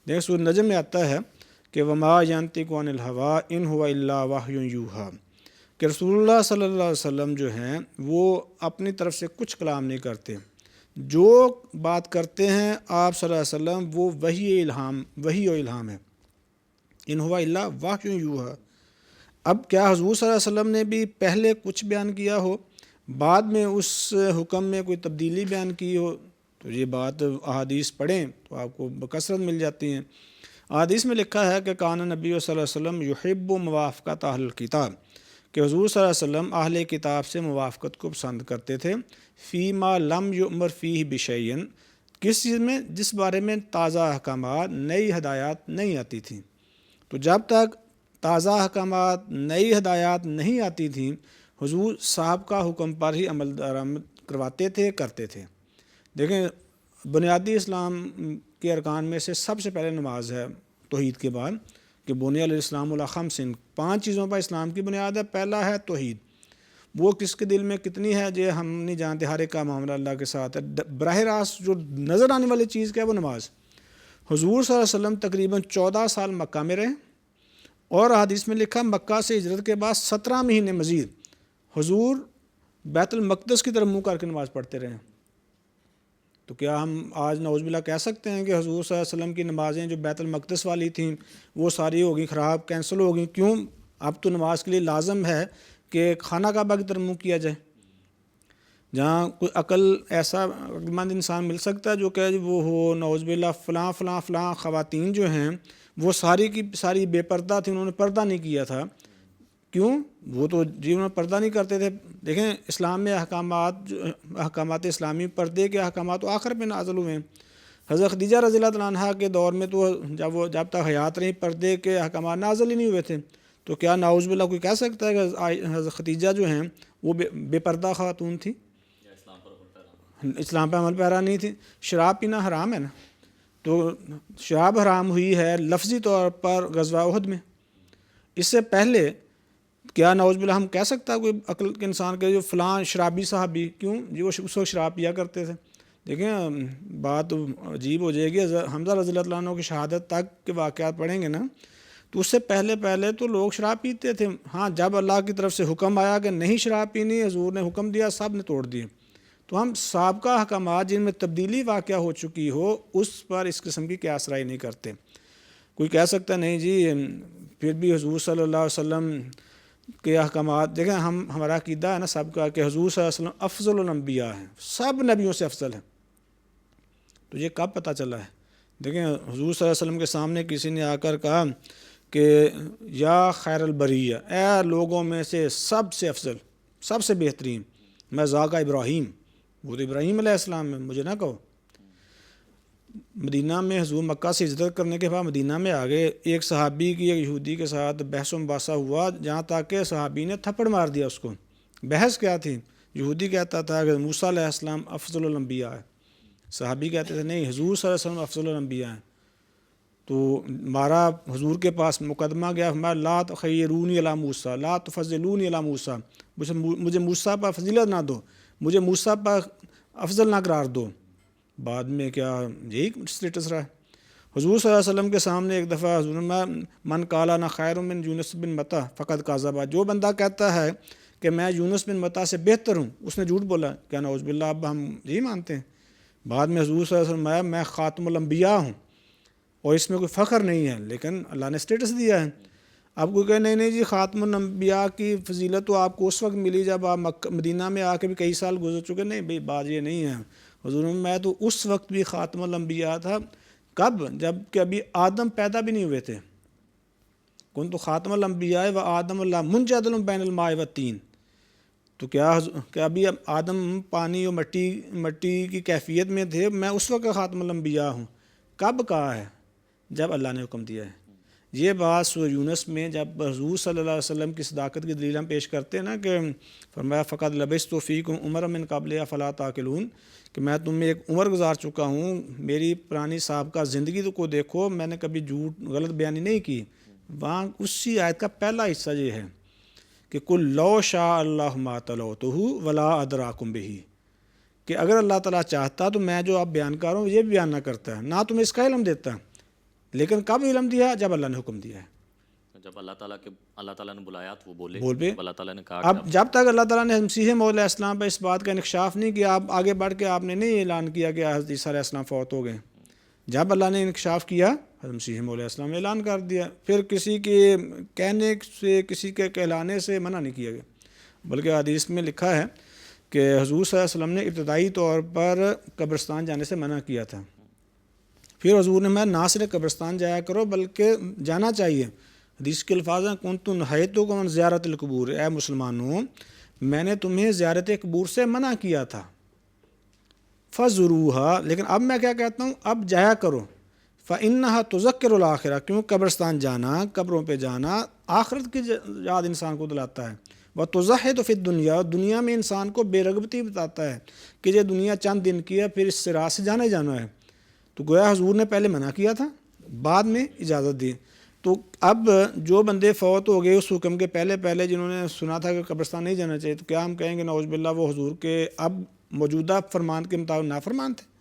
دیکھیں سورہ نجم میں آتا ہے کہ وما ینطق عن الہوا ان ہوا الا وحی یوحی، کہ رسول اللہ صلی اللہ علیہ وسلم جو ہیں وہ اپنی طرف سے کچھ کلام نہیں کرتے، جو بات کرتے ہیں آپ صلی اللہ علیہ وسلم وہ وحی و الہام ہے، ان ہوا الا وحی یوحی۔ اب کیا حضور صلی اللہ علیہ وسلم نے بھی پہلے کچھ بیان کیا ہو، بعد میں اس حکم میں کوئی تبدیلی بیان کی ہو؟ تو یہ بات احادیث پڑھیں تو آپ کو بکثرت مل جاتی ہیں۔ احادیث میں لکھا ہے کہ کان نبی صلی اللہ علیہ وسلم یحب موافقت اہل الکتاب، کہ حضور صلی اللہ علیہ وسلم اہل کتاب سے موافقت کو پسند کرتے تھے، فی ما لم یؤمر فیہ بشیء، کس چیز میں جس بارے میں تازہ احکامات نئی ہدایات نہیں آتی تھیں۔ تو جب تک تازہ احکامات نئی ہدایات نہیں آتی تھیں حضور صاحب کا حکم پر ہی عمل درآمد کرواتے تھے، کرتے تھے۔ دیکھیں بنیادی اسلام کے ارکان میں سے سب سے پہلے نماز ہے توحید کے بعد، کہ بنی الاسلام علی خمس، 5 چیزوں پر اسلام کی بنیاد ہے۔ پہلا ہے توحید، وہ کس کے دل میں کتنی ہے یہ ہم نہیں جانتے، ہر ایک کا معاملہ اللہ کے ساتھ ہے۔ براہ راست جو نظر آنے والی چیز کیا ہے وہ نماز۔ حضور صلی اللہ علیہ وسلم تقریباً 14 سال مکہ میں رہے، اور حدیث میں لکھا مکہ سے ہجرت کے بعد 17 مہینے مزید حضور بیت المقدس کی طرف منہ کر کے نماز پڑھتے رہے۔ تو کیا ہم آج نعوذ باللہ کہہ سکتے ہیں کہ حضور صلی اللہ علیہ وسلم کی نمازیں جو بیت المقدس والی تھیں وہ ساری ہو گئی خراب، کینسل ہو گئی؟ کیوں؟ اب تو نماز کے لیے لازم ہے کہ خانہ کعبہ کی طرف منہ کیا جائے۔ جہاں کوئی عقل ایسا عقلمند انسان مل سکتا ہے جو کہ وہ ہو نعوذ باللہ فلاں فلاں فلاں خواتین جو ہیں وہ ساری کی ساری بے پردہ تھیں، انہوں نے پردہ نہیں کیا تھا۔ کیوں؟ وہ تو انہوں نے پردہ نہیں کرتے تھے۔ دیکھیں اسلام میں احکامات اسلامی پردے کے احکامات تو آخر میں نازل ہوئے ہیں۔ حضرت خدیجہ رضی اللہ عنہا کے دور میں تو جب تک حیات رہی پردے کے احکامات نازل ہی نہیں ہوئے تھے۔ تو کیا نعوذ باللہ کوئی کہہ سکتا ہے کہ حضرت خدیجہ جو ہیں وہ بے پردہ خاتون تھی؟ اسلام پہ عمل پیرا نہیں تھی۔ شراب پینا حرام ہے نا، تو شراب حرام ہوئی ہے لفظی طور پر غزوہ احد میں۔ اس سے پہلے کیا نعوذ باللہ ہم کہہ سکتا ہے کوئی عقل کے انسان کے جو فلاں شرابی صحابی، کیوں جی وہ اس وقت شراب پیا کرتے تھے؟ دیکھیں بات عجیب ہو جائے گی۔ حمزہ رضی اللہ عنہ کی شہادت تک کے واقعات پڑھیں گے نا تو اس سے پہلے تو لوگ شراب پیتے تھے۔ ہاں جب اللہ کی طرف سے حکم آیا کہ نہیں شراب پینی، حضور نے حکم دیا، سب نے توڑ دیے۔ تو ہم سابقہ احکامات جن میں تبدیلی واقع ہو چکی ہو اس پر اس قسم کی قیاس رائے نہیں کرتے۔ کوئی کہہ سکتا نہیں جی پھر بھی حضور صلی اللہ علیہ وسلم کے احکامات، دیکھیں ہمارا عقیدہ ہے نا سب کا کہ حضور صلی اللہ علیہ وسلم افضل الانبیاء ہیں، سب نبیوں سے افضل ہیں۔ تو یہ کب پتہ چلا ہے؟ دیکھیں حضور صلی اللہ علیہ وسلم کے سامنے کسی نے آ کر کہا کہ یا خیر البریہ، اے لوگوں میں سے سب سے افضل، سب سے بہترین، میں ذاکا ابراہیم، وہ تو ابراہیم علیہ السلام ہے، مجھے نہ کہو۔ مدینہ میں حضور مکہ سے ہجرت کرنے کے بعد مدینہ میں آ گئے، ایک صحابی کی ایک یہودی کے ساتھ بحث و مباحثہ ہوا، جہاں تک کہ صحابی نے تھپڑ مار دیا اس کو۔ بحث کیا تھی؟ یہودی کہتا تھا کہ موسیٰ علیہ السلام افضل الانبیاء ہے، صحابی کہتے تھے نہیں حضور صلی اللہ علیہ وسلم افضل الانبیاء ہیں۔ تو مارا حضور کے پاس مقدمہ گیا، فرمایا لا تخیرونی علی موسیٰ لا تفضلونی علی موسیٰ، مجھے موسیٰ پر فضیلت نہ دو، مجھے موسیٰ پر افضل نہ قرار دو۔ بعد میں کیا یہی اسٹیٹس رہا ہے۔ حضور صلی اللہ علیہ وسلم کے سامنے ایک دفعہ حضور نے من قال انا خیر من یونس بن متی فقد کذب، جو بندہ کہتا ہے کہ میں یونس بن متی سے بہتر ہوں اس نے جھوٹ بولا۔ کیا نعوذ باللہ اب ہم یہی مانتے ہیں؟ بعد میں حضور صلی اللہ علیہ وسلم میں خاتم الانبیاء ہوں اور اس میں کوئی فخر نہیں ہے، لیکن اللہ نے اسٹیٹس دیا ہے۔ اب کوئی کہے نہیں جی خاتم الانبیاء کی فضیلت تو آپ کو اس وقت ملی جب آپ مدینہ میں آ کے بھی کئی سال گزر چکے، نہیں بھائی بات یہ نہیں ہے۔ حضور میں تو اس وقت بھی خاتم الانبیاء تھا، کب؟ جب کہ ابھی آدم پیدا بھی نہیں ہوئے تھے۔ کنت خاتم الانبیاء و آدم اللہ منجدل بین الماء والطین، تو کیا ابھی آدم پانی اور مٹی کی کیفیت میں تھے، میں اس وقت خاتم الانبیاء ہوں۔ کب کہا ہے؟ جب اللہ نے حکم دیا ہے۔ یہ بات سورہ یونس میں جب حضور صلی اللہ علیہ وسلم کی صداقت کی دلیل ہم پیش کرتے ہیں نا کہ فرمایا فقد لبثت فیکم عمرا من قبل افلا تعقلون، کہ میں تم میں ایک عمر گزار چکا ہوں، میری پرانی سابقہ زندگی تو کو دیکھو، میں نے کبھی جھوٹ غلط بیانی نہیں کی۔ وہاں اسی آیت کا پہلا حصہ یہ ہے کہ قل لو شاء اللہ ما تلوتہ ولا ادراکم بہ، کہ اگر اللہ تعالیٰ چاہتا تو میں جو آپ بیان کر رہا ہوں یہ بھی بیان نہ کرتا ہے، نہ تمہیں اس کا علم دیتا۔ لیکن کب علم دیا؟ جب اللہ نے حکم دیا ہے. جب اللہ تعالیٰ نے بلایا تو وہ بولے. بول پہ اللہ تعالیٰ نے کہا اب جب تک اللہ تعالیٰ نے مسیح موعود علیہ السلام پہ اس بات کا انکشاف نہیں کیا، آپ آگے بڑھ کے آپ نے نہیں اعلان کیا کہ حضرت عیسیٰ علیہ السلام فوت ہو گئے. جب اللہ نے انکشاف کیا، حضرت مسیح موعود علیہ السلام نے اعلان کر دیا. پھر کسی کے کہنے سے، کسی کے کہلانے سے منع نہیں کیا گیا، بلکہ حدیث میں لکھا ہے کہ حضور صلی اللہ علیہ وسلم نے ابتدائی طور پر قبرستان جانے سے منع کیا تھا. پھر حضور نے میں نہ صرف قبرستان جایا کرو بلکہ جانا چاہیے. حدیث کے الفاظ ہیں کنت نہیتکم عن زیارت القبور، اے مسلمانوں میں نے تمہیں زیارت قبور سے منع کیا تھا. فزوروہا، لیکن اب میں کیا کہتا ہوں، اب جایا کرو. فإنہا تذکر الآخرہ، کیوں قبرستان جانا، قبروں پہ جانا آخرت کی یاد انسان کو دلاتا ہے. وتزہد فی الدنیا، دنیا میں انسان کو بے رغبتی بتاتا ہے کہ یہ دنیا چند دن کی ہے، پھر اس صراط سے جانا ہی جانا ہے. تو گویا حضور نے پہلے منع کیا تھا، بعد میں اجازت دی. تو اب جو بندے فوت ہو گئے اس حکم کے پہلے جنہوں نے سنا تھا کہ قبرستان نہیں جانا چاہیے، تو کیا ہم کہیں گے نعوذ باللہ وہ حضور کے اب موجودہ فرمان کے مطابق نافرمان تھے؟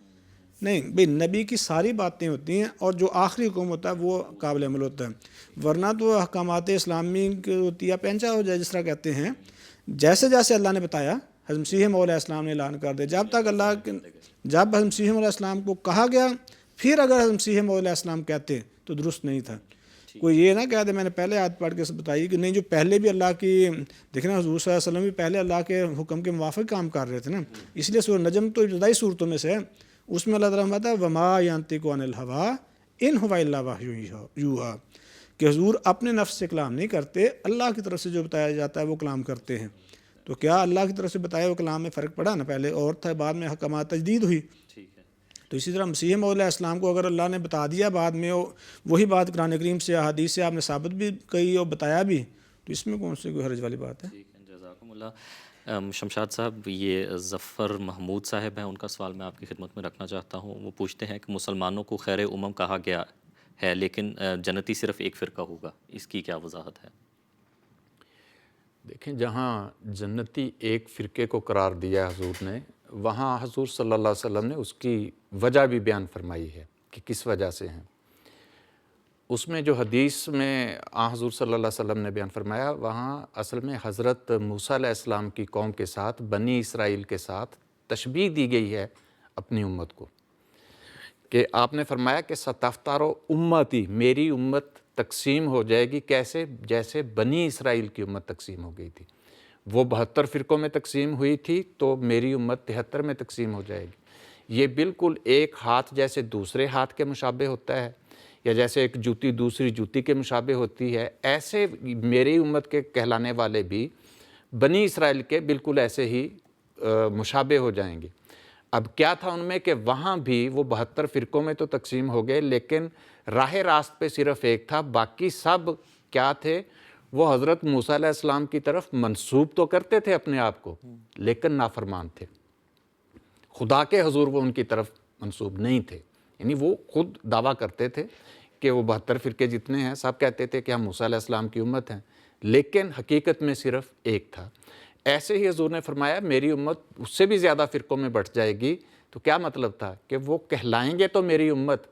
نہیں بھئی، نبی کی ساری باتیں ہوتی ہیں اور جو آخری حکم ہوتا ہے وہ قابل عمل ہوتا ہے. ورنہ تو احکامات اسلامی کو تیا پینچا ہو جائے، جس طرح کہتے ہیں. جیسے جیسے اللہ نے بتایا حضرت مسیح موعود علیہ السلام نے اعلان کر دیا. جب تک جب حضرت مسیح موعود علیہ السلام کو کہا گیا، پھر اگر حضرت مسیح موعود علیہ السلام کہتے تو درست نہیں تھا. کوئی یہ نہ کہہ دے، میں نے پہلے آیت پڑھ کے بتائی کہ نہیں، جو پہلے بھی اللہ کی، دیکھنا حضور صلی اللہ علیہ وسلم بھی پہلے اللہ کے حکم کے موافق کام کر رہے تھے نا. اس لیے سورہ نجم تو ابتدائی صورتوں میں سے ہے، اس میں اللہ تعالیٰ فرماتا ہے وما ینطق عن الہویٰ ان ھو الا وحی یوحیٰ، کہ حضور اپنے نفس سے کلام نہیں کرتے، اللہ کی طرف سے جو بتایا جاتا ہے وہ کلام کرتے ہیں. تو کیا اللہ کی طرف سے بتایا وہ کلام میں فرق پڑا نا؟ پہلے اور تھا، بعد میں احکامات تجدید ہوئی. تو اسی طرح مسیح موعود علیہ السلام کو اگر اللہ نے بتا دیا بعد میں، وہی بات قرآن کریم سے احادیث سے آپ نے ثابت بھی کہی اور بتایا بھی، تو اس میں کون سی کوئی حرج والی بات ہے؟ جزاکم اللہ. شمشاد صاحب، یہ ظفر محمود صاحب ہیں، ان کا سوال میں آپ کی خدمت میں رکھنا چاہتا ہوں. وہ پوچھتے ہیں کہ مسلمانوں کو خیر امم کہا گیا ہے لیکن جنتی صرف ایک فرقہ ہوگا، اس کی کیا وضاحت ہے؟ دیکھیں، جہاں جنتی ایک فرقے کو قرار دیا حضور نے، وہاں حضور صلی اللہ علیہ وسلم نے اس کی وجہ بھی بیان فرمائی ہے کہ کس وجہ سے ہیں. اس میں جو حدیث میں حضور صلی اللہ علیہ وسلم نے بیان فرمایا، وہاں اصل میں حضرت موسیٰ علیہ السلام کی قوم کے ساتھ، بنی اسرائیل کے ساتھ تشبیہ دی گئی ہے اپنی امت کو، کہ آپ نے فرمایا کہ ستفترق امتی، میری امت تقسیم ہو جائے گی. کیسے؟ جیسے بنی اسرائیل کی امت تقسیم ہو گئی تھی. وہ 72 فرقوں میں تقسیم ہوئی تھی، تو میری امت 73 میں تقسیم ہو جائے گی. یہ بالکل ایک ہاتھ جیسے دوسرے ہاتھ کے مشابہ ہوتا ہے، یا جیسے ایک جوتی دوسری جوتی کے مشابہ ہوتی ہے، ایسے میری امت کے کہلانے والے بھی بنی اسرائیل کے بالکل ایسے ہی مشابہ ہو جائیں گے. اب کیا تھا ان میں کہ وہاں بھی وہ 72 فرقوں میں تو تقسیم ہو گئے، لیکن راہ راست پہ صرف ایک تھا. باقی سب کیا تھے؟ وہ حضرت موسیٰ علیہ السلام کی طرف منسوب تو کرتے تھے اپنے آپ کو، لیکن نافرمان تھے. خدا کے حضور وہ ان کی طرف منسوب نہیں تھے. یعنی وہ خود دعویٰ کرتے تھے کہ وہ 72 فرقے جتنے ہیں سب کہتے تھے کہ ہم موسیٰ علیہ السلام کی امت ہیں، لیکن حقیقت میں صرف ایک تھا. ایسے ہی حضور نے فرمایا میری امت اس سے بھی زیادہ فرقوں میں بٹ جائے گی. تو کیا مطلب تھا؟ کہ وہ کہلائیں گے تو میری امت،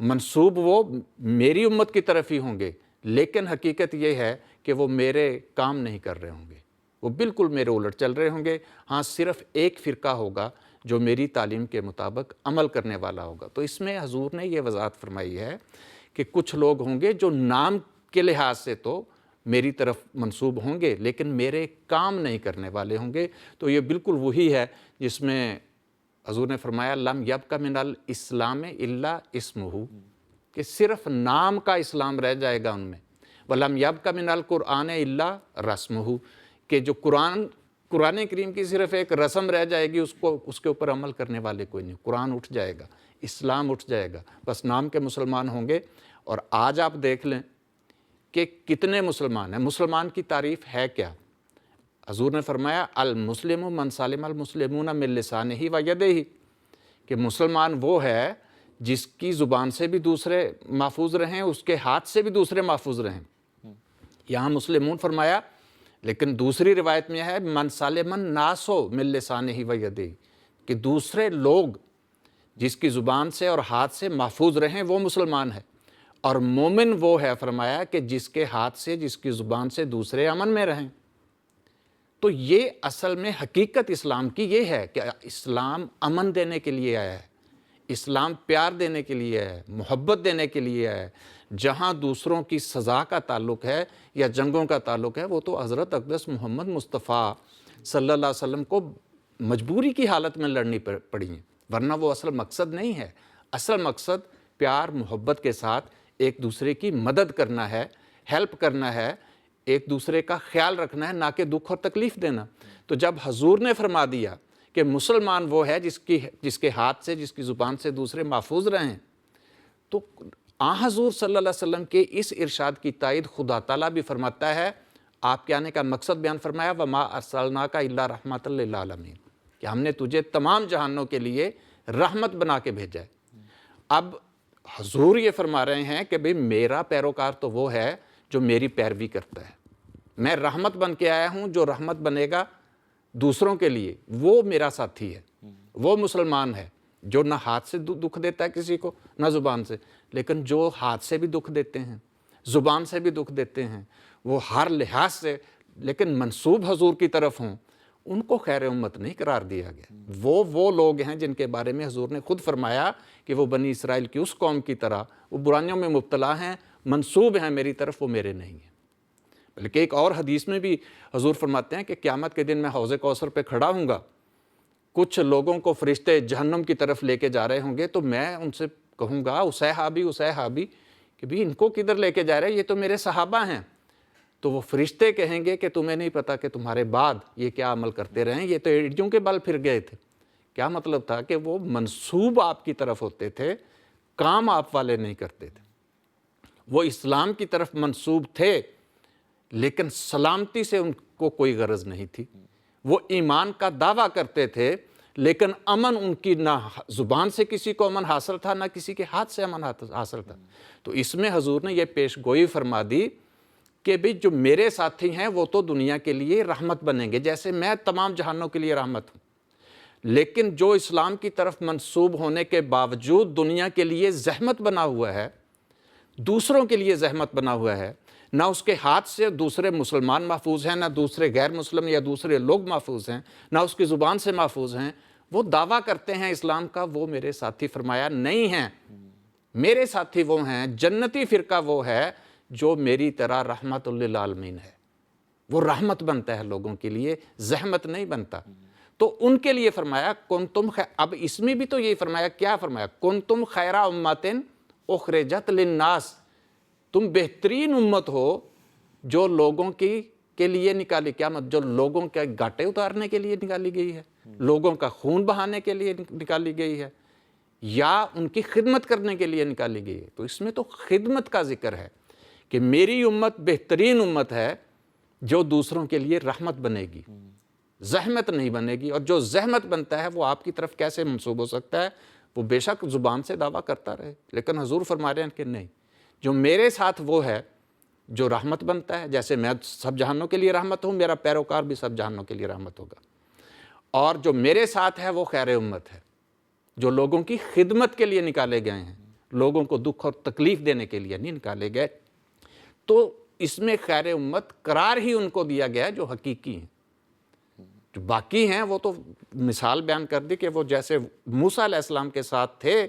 منسوب وہ میری امت کی طرف ہی ہوں گے، لیکن حقیقت یہ ہے کہ وہ میرے کام نہیں کر رہے ہوں گے، وہ بالکل میرے الٹ چل رہے ہوں گے. ہاں، صرف ایک فرقہ ہوگا جو میری تعلیم کے مطابق عمل کرنے والا ہوگا. تو اس میں حضور نے یہ وضاحت فرمائی ہے کہ کچھ لوگ ہوں گے جو نام کے لحاظ سے تو میری طرف منسوب ہوں گے، لیکن میرے کام نہیں کرنے والے ہوں گے. تو یہ بالکل وہی ہے جس میں حضور نے فرمایا لم یبق من الاسلام الا اسمہ، کہ صرف نام کا اسلام رہ جائے گا ان میں. وَلَمْ يَبْقَ مِنَ الْقُرْآنِ إِلَّا رَسْمُهُ، کہ جو قرآن کریم کی صرف ایک رسم رہ جائے گی، اس کے اوپر عمل کرنے والے کوئی نہیں. قرآن اٹھ جائے گا، اسلام اٹھ جائے گا، بس نام کے مسلمان ہوں گے. اور آج آپ دیکھ لیں کہ کتنے مسلمان ہیں. مسلمان کی تعریف ہے کیا؟ حضور نے فرمایا المسلم من سلم المسلمون من لسانہ و یدہ، کہ مسلمان وہ ہے جس کی زبان سے بھی دوسرے محفوظ رہیں، اس کے ہاتھ سے بھی دوسرے محفوظ رہیں. یہاں مسلمون فرمایا، لیکن دوسری روایت میں ہے من سلم الناس من لسانہ و یدہ، کہ دوسرے لوگ جس کی زبان سے اور ہاتھ سے محفوظ رہیں وہ مسلمان ہے، اور مومن وہ ہے فرمایا کہ جس کے ہاتھ سے جس کی زبان سے دوسرے امن میں رہیں۔ تو یہ اصل میں حقیقت اسلام کی یہ ہے کہ اسلام امن دینے کے لیے آیا ہے، اسلام پیار دینے کے لیے ہے، محبت دینے کے لیے ہے۔ جہاں دوسروں کی سزا کا تعلق ہے یا جنگوں کا تعلق ہے، وہ تو حضرت اقدس محمد مصطفیٰ صلی اللہ علیہ وسلم کو مجبوری کی حالت میں لڑنی پڑی ہیں، ورنہ وہ اصل مقصد نہیں ہے۔ اصل مقصد پیار محبت کے ساتھ ایک دوسرے کی مدد کرنا ہے، ہیلپ کرنا ہے، ایک دوسرے کا خیال رکھنا ہے، نہ کہ دکھ اور تکلیف دینا۔ تو جب حضور نے فرما دیا کہ مسلمان وہ ہے جس کے ہاتھ سے جس کی زبان سے دوسرے محفوظ رہیں، تو حضور صلی اللہ علیہ وسلم کے اس ارشاد کی تائید خدا تعالیٰ بھی فرماتا ہے۔ آپ کے آنے کا مقصد بیان فرمایا، وَمَا أَرْسَلْنَاكَ إِلَّا رَحْمَةً لِلْعَالَمِينَ، کہ ہم نے تجھے تمام جہانوں کے لیے رحمت بنا کے بھیجا ہے۔ اب حضور یہ فرما رہے ہیں کہ بھئی میرا پیروکار تو وہ ہے جو میری پیروی کرتا ہے، میں رحمت بن کے آیا ہوں، جو رحمت بنے گا دوسروں کے لیے وہ میرا ساتھی ہے، وہ مسلمان ہے جو نہ ہاتھ سے دکھ دیتا ہے کسی کو نہ زبان سے، لیکن جو ہاتھ سے بھی دکھ دیتے ہیں، زبان سے بھی دکھ دیتے ہیں، وہ ہر لحاظ سے لیکن منسوب حضور کی طرف ہوں، ان کو خیر امت نہیں قرار دیا گیا۔ وہ لوگ ہیں جن کے بارے میں حضور نے خود فرمایا کہ وہ بنی اسرائیل کی اس قوم کی طرح وہ برائیوں میں مبتلا ہیں، منسوب ہیں میری طرف، وہ میرے نہیں ہیں۔ بلکہ ایک اور حدیث میں بھی حضور فرماتے ہیں کہ قیامت کے دن میں حوض کوثر پہ کھڑا ہوں گا، کچھ لوگوں کو فرشتے جہنم کی طرف لے کے جا رہے ہوں گے، تو میں ان سے کہوں گا اسیحابی کہ بھی ان کو کدھر لے کے جا رہے ہیں، یہ تو میرے صحابہ ہیں۔ تو وہ فرشتے کہیں گے کہ تمہیں نہیں پتا کہ تمہارے بعد یہ کیا عمل کرتے رہیں، یہ تو ایڑیوں کے بل پھر گئے تھے۔ کیا مطلب تھا کہ وہ منسوب آپ کی طرف ہوتے تھے، کام آپ والے نہیں کرتے تھے۔ وہ اسلام کی طرف منسوب تھے لیکن سلامتی سے ان کو کوئی غرض نہیں تھی۔ وہ ایمان کا دعویٰ کرتے تھے لیکن امن ان کی نہ زبان سے کسی کو امن حاصل تھا، نہ کسی کے ہاتھ سے امن حاصل تھا۔ تو اس میں حضور نے یہ پیش گوئی فرما دی کہ بھی جو میرے ساتھی ہیں وہ تو دنیا کے لیے رحمت بنیں گے، جیسے میں تمام جہانوں کے لیے رحمت ہوں، لیکن جو اسلام کی طرف منسوب ہونے کے باوجود دنیا کے لیے زحمت بنا ہوا ہے، دوسروں کے لیے زحمت بنا ہوا ہے، نہ اس کے ہاتھ سے دوسرے مسلمان محفوظ ہیں، نہ دوسرے غیر مسلم یا دوسرے لوگ محفوظ ہیں، نہ اس کی زبان سے محفوظ ہیں، وہ دعویٰ کرتے ہیں اسلام کا، وہ میرے ساتھی فرمایا نہیں ہیں۔ میرے ساتھی وہ ہیں، جنتی فرقہ وہ ہے جو میری طرح رحمت للعالمین ہے، وہ رحمت بنتا ہے لوگوں کے لیے، زحمت نہیں بنتا۔ تو ان کے لیے فرمایا کنتم اب اس میں بھی تو یہی فرمایا، کیا فرمایا؟ کنتم خیر امت اخرجت للناس، تم بہترین امت ہو جو لوگوں کے لیے نکالی، کیا جو لوگوں کے گھاٹے اتارنے کے لیے نکالی گئی ہے، لوگوں کا خون بہانے کے لیے نکالی گئی ہے، یا ان کی خدمت کرنے کے لیے نکالی گئی ہے۔ تو اس میں تو خدمت کا ذکر ہے کہ میری امت بہترین امت ہے جو دوسروں کے لیے رحمت بنے گی، زحمت نہیں بنے گی۔ اور جو زحمت بنتا ہے وہ آپ کی طرف کیسے منسوب ہو سکتا ہے؟ وہ بے شک زبان سے دعویٰ کرتا رہے، لیکن حضور فرما رہے ہیں کہ نہیں، جو میرے ساتھ وہ ہے جو رحمت بنتا ہے، جیسے میں سب جہانوں کے لیے رحمت ہوں، میرا پیروکار بھی سب جہانوں کے لیے رحمت ہوگا۔ اور جو میرے ساتھ ہے وہ خیر امت ہے، جو لوگوں کی خدمت کے لیے نکالے گئے ہیں، لوگوں کو دکھ اور تکلیف دینے کے لیے نہیں نکالے گئے۔ تو اس میں خیر امت قرار ہی ان کو دیا گیا جو حقیقی ہیں۔ جو باقی ہیں وہ تو مثال بیان کر دی کہ وہ جیسے موسیٰ علیہ السلام کے ساتھ تھے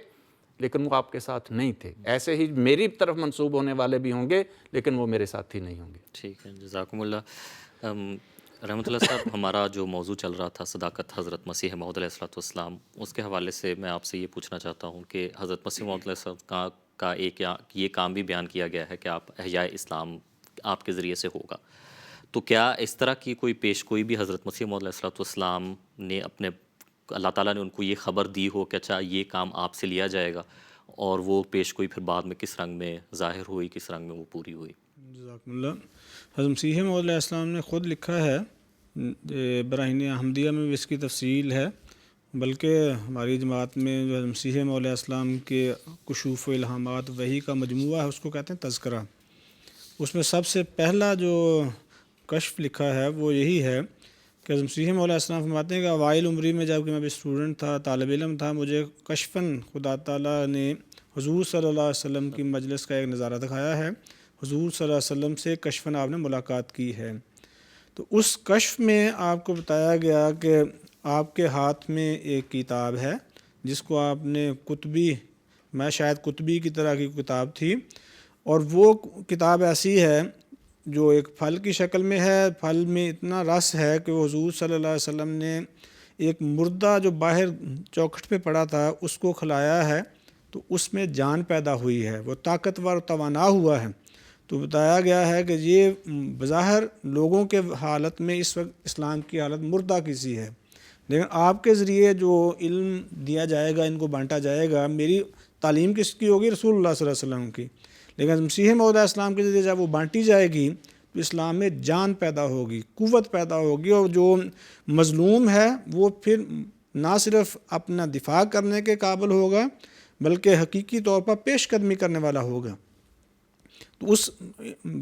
لیکن وہ آپ کے ساتھ نہیں تھے، ایسے ہی میری طرف منسوب ہونے والے بھی ہوں گے لیکن وہ میرے ساتھی نہیں ہوں گے۔ ٹھیک ہے، جزاکم اللہ۔ رحمۃ اللہ صاحب، ہمارا جو موضوع چل رہا تھا صداقت حضرت مسیح موعود علیہ الصلوۃ والسلام، اس کے حوالے سے میں آپ سے یہ پوچھنا چاہتا ہوں کہ حضرت مسیح موعود علیہ السلام کا ایک یہ کام بھی بیان کیا گیا ہے کہ آپ احیاء اسلام آپ کے ذریعے سے ہوگا، تو کیا اس طرح کی کوئی پیش گوئی بھی حضرت مسیح موعود علیہ الصلوۃ والسلام نے اپنے اللہ تعالیٰ نے ان کو یہ خبر دی ہو کہ اچھا یہ کام آپ سے لیا جائے گا، اور وہ پیش گوئی پھر بعد میں کس رنگ میں ظاہر ہوئی، کس رنگ میں وہ پوری ہوئی؟ جزاکم اللہ۔ حضرت مسیح موعود علیہ السلام نے خود لکھا ہے، براہین احمدیہ میں بھی اس کی تفصیل ہے، بلکہ ہماری جماعت میں جو حضرت مسیح موعود علیہ السلام کے کشوف و الہامات وحی کا مجموعہ ہے، اس کو کہتے ہیں تذکرہ۔ اس میں سب سے پہلا جو کشف لکھا ہے وہ یہی ہے کہ حضرت مسیح موعود علیہ السلام فرماتے ہیں کہ اوائل عمری میں جب کہ میں بھی اسٹوڈنٹ تھا، طالب علم تھا، مجھے کشفاً خدا تعالیٰ نے حضور صلی اللہ علیہ وسلم کی مجلس کا ایک نظارہ دکھایا ہے، حضور صلی اللہ علیہ وسلم سے کشفاً آپ نے ملاقات کی ہے۔ تو اس کشف میں آپ کو بتایا گیا کہ آپ کے ہاتھ میں ایک کتاب ہے جس کو آپ نے قطبی، میں شاید قطبی کی طرح کی کتاب تھی، اور وہ کتاب ایسی ہے جو ایک پھل کی شکل میں ہے، پھل میں اتنا رس ہے کہ وہ حضور صلی اللہ علیہ وسلم نے ایک مردہ جو باہر چوکھٹ پہ پڑا تھا اس کو کھلایا ہے، تو اس میں جان پیدا ہوئی ہے، وہ طاقتور توانا ہوا ہے۔ تو بتایا گیا ہے کہ یہ بظاہر لوگوں کے حالت میں اس وقت اسلام کی حالت مردہ کسی ہے، لیکن آپ کے ذریعے جو علم دیا جائے گا، ان کو بانٹا جائے گا، میری تعلیم کس کی ہوگی؟ رسول اللہ صلی اللہ علیہ وسلم کی، لیکن مسیح موعود علیہ السلام کے ذریعے جب وہ بانٹی جائے گی تو اسلام میں جان پیدا ہوگی، قوت پیدا ہوگی، اور جو مظلوم ہے وہ پھر نہ صرف اپنا دفاع کرنے کے قابل ہوگا بلکہ حقیقی طور پر پیش قدمی کرنے والا ہوگا۔ تو اس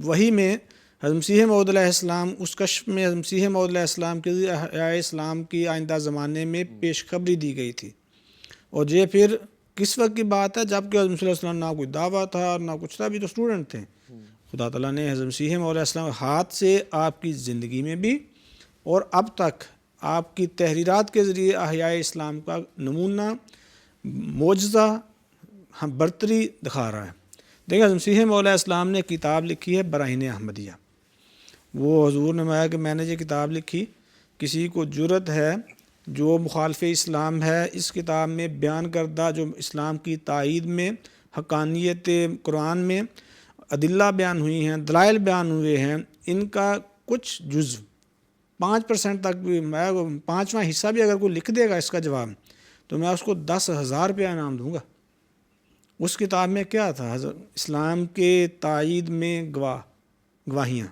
وحی میں حضرت مسیح موعود علیہ السلام، اس کشف میں حضرت مسیح موعود علیہ السلام کے ذریعے احیاء اسلام کی آئندہ زمانے میں پیش خبری دی گئی تھی، اور یہ پھر کس وقت کی بات ہے؟ جب کہ حضرت صلی اللہ علیہ وسلم نہ کوئی دعویٰ تھا نہ کچھ تھا، بھی تو اسٹوڈنٹ تھے۔ خدا تعالیٰ نے حضرت مسیح موعود علیہ السلام ہاتھ سے آپ کی زندگی میں بھی اور اب تک آپ کی تحریرات کے ذریعے احیاء اسلام کا نمونہ، معجزہ، برتری دکھا رہا ہے۔ دیکھیں حضرت مسیح موعود علیہ السلام نے کتاب لکھی ہے براہین احمدیہ، وہ حضور نے فرمایا کہ میں نے یہ کتاب لکھی، کسی کو جرت ہے جو مخالف اسلام ہے اس کتاب میں بیان کردہ جو اسلام کی تائید میں حقانیت قرآن میں ادلہ بیان ہوئی ہیں، دلائل بیان ہوئے ہیں، ان کا کچھ جزو 5% تک بھی، میں 5واں حصہ بھی اگر کوئی لکھ دے گا اس کا جواب تو میں اس کو 10,000 روپیہ انعام دوں گا۔ اس کتاب میں کیا تھا؟ حضرت اسلام کے تائید میں گواہیاں،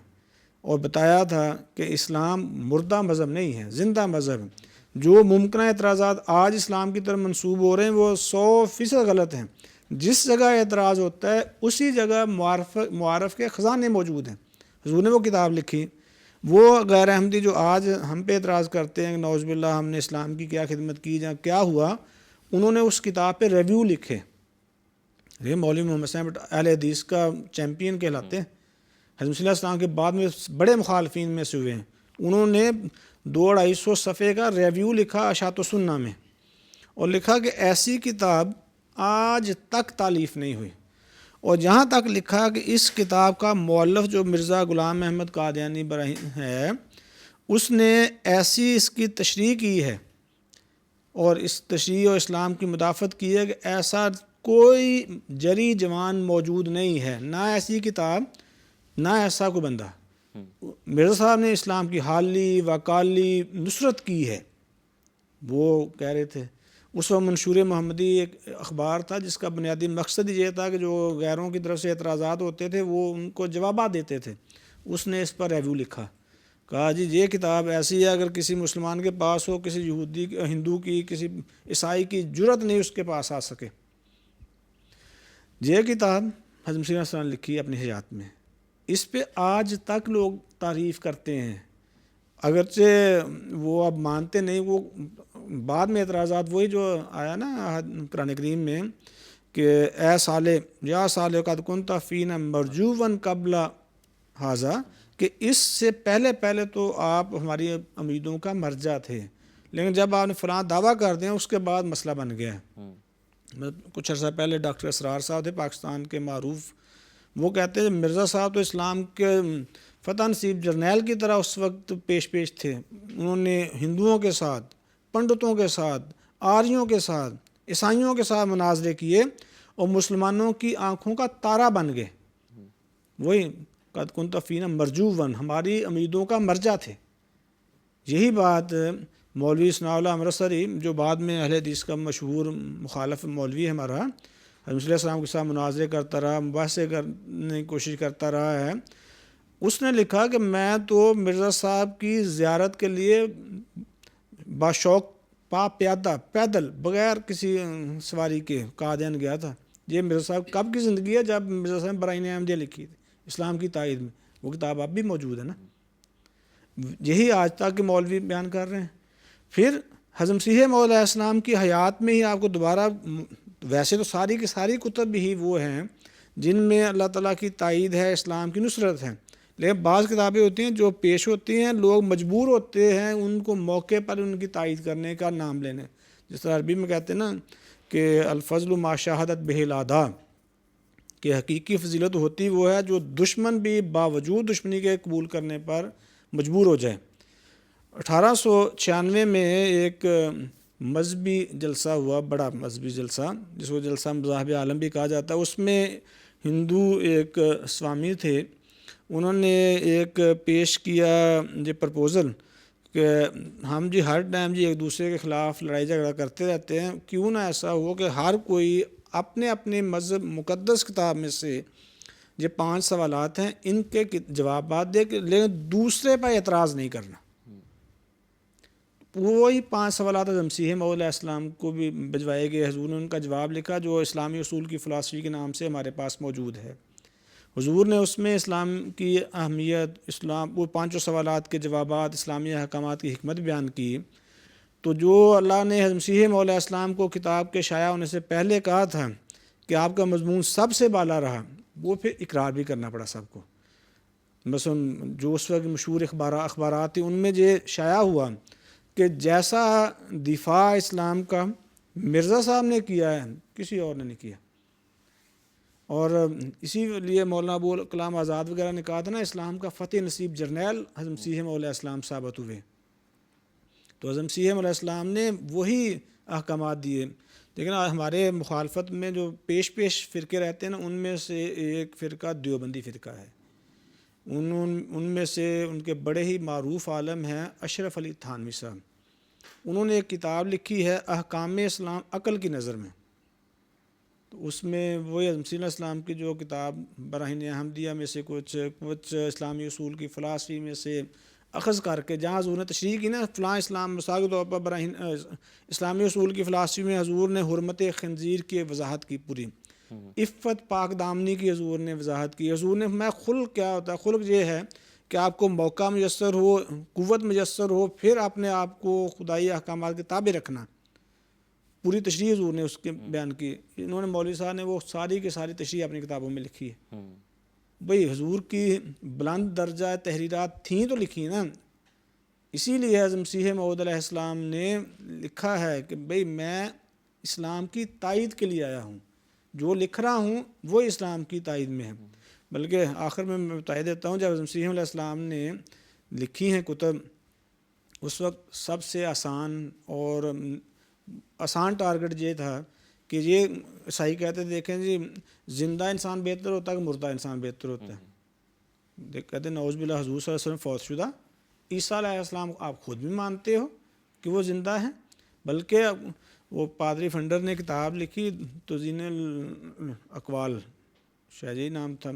اور بتایا تھا کہ اسلام مردہ مذہب نہیں ہے، زندہ مذہب ہے۔ جو ممکنہ اعتراضات آج اسلام کی طرف منسوب ہو رہے ہیں وہ 100% غلط ہیں۔ جس جگہ اعتراض ہوتا ہے اسی جگہ معارف کے خزانے موجود ہیں۔ حضور نے وہ کتاب لکھی، وہ غیر احمدی جو آج ہم پہ اعتراض کرتے ہیں کہ نعوذ باللہ ہم نے اسلام کی کیا خدمت کی یا کیا ہوا، انہوں نے اس کتاب پہ ریویو لکھے۔ یہ مولوی محمد صاحب اہل حدیث کا چیمپئن کہلاتے ہیں، حضرت صلی اللہ علیہ وسلم کے بعد میں بڑے مخالفین میں سے ہوئے ہیں۔ انہوں نے 200-250 صفحے کا ریویو لکھا اشاعت و سنہ میں، اور لکھا کہ ایسی کتاب آج تک تالیف نہیں ہوئی، اور جہاں تک لکھا کہ اس کتاب کا مؤلف جو مرزا غلام احمد قادیانی ہے، اس نے ایسی اس کی تشریح کی ہے اور اس تشریح و اسلام کی مدافعت کی ہے کہ ایسا کوئی جری جوان موجود نہیں ہے، نہ ایسی کتاب نہ ایسا کوئی بندہ۔ مرزا صاحب نے اسلام کی حالی وکالی نصرت کی ہے، وہ کہہ رہے تھے۔ اس وقت منشور محمدی ایک اخبار تھا جس کا بنیادی مقصد یہ تھا کہ جو غیروں کی طرف سے اعتراضات ہوتے تھے وہ ان کو جوابات دیتے تھے۔ اس نے اس پر ریویو لکھا، کہا جی یہ کتاب ایسی ہے اگر کسی مسلمان کے پاس ہو، کسی یہودی ہندو کی، کسی عیسائی کی جرت نہیں اس کے پاس آ سکے۔ یہ کتاب حضرت مسیح علیہ السلام نے لکھی اپنی حیات میں، اس پہ آج تک لوگ تعریف کرتے ہیں، اگرچہ وہ اب مانتے نہیں۔ وہ بعد میں اعتراضات وہی جو آیا نا قرآن کریم میں کہ اے صالح یا صالح قد کنت فینا مرجوا قبل ھذا، کہ اس سے پہلے تو آپ ہماری امیدوں کا مرجع تھے، لیکن جب آپ نے فلاں دعویٰ کر دیں اس کے بعد مسئلہ بن گیا ہے۔ کچھ عرصہ پہلے ڈاکٹر اسرار صاحب تھے پاکستان کے معروف، وہ کہتے ہیں مرزا صاحب تو اسلام کے فتح نصیب جرنیل کی طرح اس وقت پیش تھے، انہوں نے ہندوؤں کے ساتھ، پنڈتوں کے ساتھ، آریوں کے ساتھ، عیسائیوں کے ساتھ مناظرے کیے اور مسلمانوں کی آنکھوں کا تارا بن گئے۔ وہی قد کنت فینا مرجوا، ہماری امیدوں کا مرجع تھے۔ یہی بات مولوی ثناء اللہ امرتسری جو بعد میں اہل حدیث کا مشہور مخالف مولوی ہے ہمارا، حضرت صلی اللہ علیہ وسلم کے ساتھ مناظرے کرتا رہا، مباحثے کرنے کی کوشش کرتا رہا ہے، اس نے لکھا کہ میں تو مرزا صاحب کی زیارت کے لیے باشوق پیادہ پیدل بغیر کسی سواری کے قادیان گیا تھا۔ یہ مرزا صاحب کب کی زندگی ہے؟ جب مرزا صاحب براہین احمدیہ لکھی تھی اسلام کی تائید میں، وہ کتاب اب بھی موجود ہے نا۔ یہی آج تک کے مولوی بیان کر رہے ہیں۔ پھر حضرت مسیح موعود علیہ السلام کی حیات میں ہی آپ کو دوبارہ، ویسے تو ساری کی ساری کتب ہی وہ ہیں جن میں اللہ تعالیٰ کی تائید ہے، اسلام کی نصرت ہے، لیکن بعض کتابیں ہوتی ہیں جو پیش ہوتی ہیں، لوگ مجبور ہوتے ہیں ان کو موقع پر ان کی تائید کرنے کا نام لینے، جس طرح عربی میں کہتے ہیں نا کہ الفضل ما شاہدت بہ الاعداء، کہ حقیقی فضیلت ہوتی وہ ہے جو دشمن بھی باوجود دشمنی کے قبول کرنے پر مجبور ہو جائے۔ 1896 میں ایک مذہبی جلسہ ہوا، بڑا مذہبی جلسہ جس کو جلسہ مذاہب عالم بھی کہا جاتا ہے۔ اس میں ہندو ایک سوامی تھے، انہوں نے ایک پیش کیا یہ پرپوزل کہ ہم جی ہر ٹائم جی ایک دوسرے کے خلاف لڑائی جھگڑا کرتے رہتے ہیں، کیوں نہ ایسا ہو کہ ہر کوئی اپنے اپنے مذہب مقدس کتاب میں سے یہ 5 سوالات ہیں ان کے جوابات دے کے، لیکن دوسرے پر اعتراض نہیں کرنا۔ وہی 5 سوالات حضرت مسیح موعود علیہ السلام کو بھی بھجوائے گئے، حضور نے ان کا جواب لکھا جو اسلامی اصول کی فلاسفی کے نام سے ہمارے پاس موجود ہے۔ حضور نے اس میں اسلام کی اہمیت، اسلام، وہ 5 سوالات کے جوابات، اسلامی احکامات کی حکمت بیان کی۔ تو جو اللہ نے حضرت مسیح موعود علیہ السلام کو کتاب کے شائع ہونے سے پہلے کہا تھا کہ آپ کا مضمون سب سے بالا رہا، وہ پھر اقرار بھی کرنا پڑا سب کو۔ مثلا جو اس وقت مشہور اخبارات تھے ان میں یہ شائع ہوا کہ جیسا دفاع اسلام کا مرزا صاحب نے کیا ہے کسی اور نے نہیں کیا، اور اسی لیے مولانا ابوالکلام آزاد وغیرہ نے کہا تھا نا اسلام کا فتح نصیب جرنیل حضرت مسیح موعود علیہ السلام ثابت ہوئے۔ تو حضرت مسیح موعود علیہ السلام نے وہی احکامات دیے، لیکن ہمارے مخالفت میں جو پیش فرقے رہتے ہیں نا، ان میں سے ایک فرقہ دیوبندی فرقہ ہے۔ ان میں سے ان کے بڑے ہی معروف عالم ہیں اشرف علی تھانوی صاحب، انہوں نے ایک کتاب لکھی ہے احکام اسلام عقل کی نظر میں۔ تو اس میں وہی حضرت مسیح علیہ السلام کی جو کتاب براہین احمدیہ میں سے کچھ اسلامی اصول کی فلاسفی میں سے اخذ کر کے، جہاں حضور نے تشریح کی نا فلاں اسلام مثال کے طور پر براہین اسلامی اصول کی فلاسفی میں حضور نے حرمت خنزیر کی وضاحت کی، پوری عفت پاک دامنی کی حضور نے وضاحت کی۔ حضور نے میں خلق کیا ہوتا ہے، خلق یہ ہے کہ آپ کو موقع میسر ہو، قوت میسر ہو، پھر اپنے آپ کو خدائی احکامات کے تابع رکھنا، پوری تشریح حضور نے اس کے بیان کی۔ انہوں نے مولوی صاحب نے وہ ساری کی ساری تشریح اپنی کتابوں میں لکھی ہے۔ بھئی حضور کی بلند درجہ تحریرات تھیں تو لکھی نا، اسی لیے حضرت مسیح موعود علیہ السلام نے لکھا ہے کہ بھئی میں اسلام کی تائید کے لیے آیا ہوں، جو لکھ رہا ہوں وہ اسلام کی تائید میں ہے۔ بلکہ آخر میں بتا دیتا ہوں، جب حضرت مسیح علیہ السلام نے لکھی ہیں کتب، اس وقت سب سے آسان ٹارگٹ یہ تھا کہ یہ عیسائی کہتے تھے دیکھیں جی زندہ انسان بہتر ہوتا ہے کہ مردہ انسان بہتر ہوتا ہے؟ کہتے ہیں نعوذ باللہ حضور صلی اللہ علیہ وسلم فوت شدہ، عیسیٰ علیہ السلام آپ خود بھی مانتے ہو کہ وہ زندہ ہیں، بلکہ وہ پادری فنڈر نے کتاب لکھی توزین الاقوال، شاید یہی نام تھا،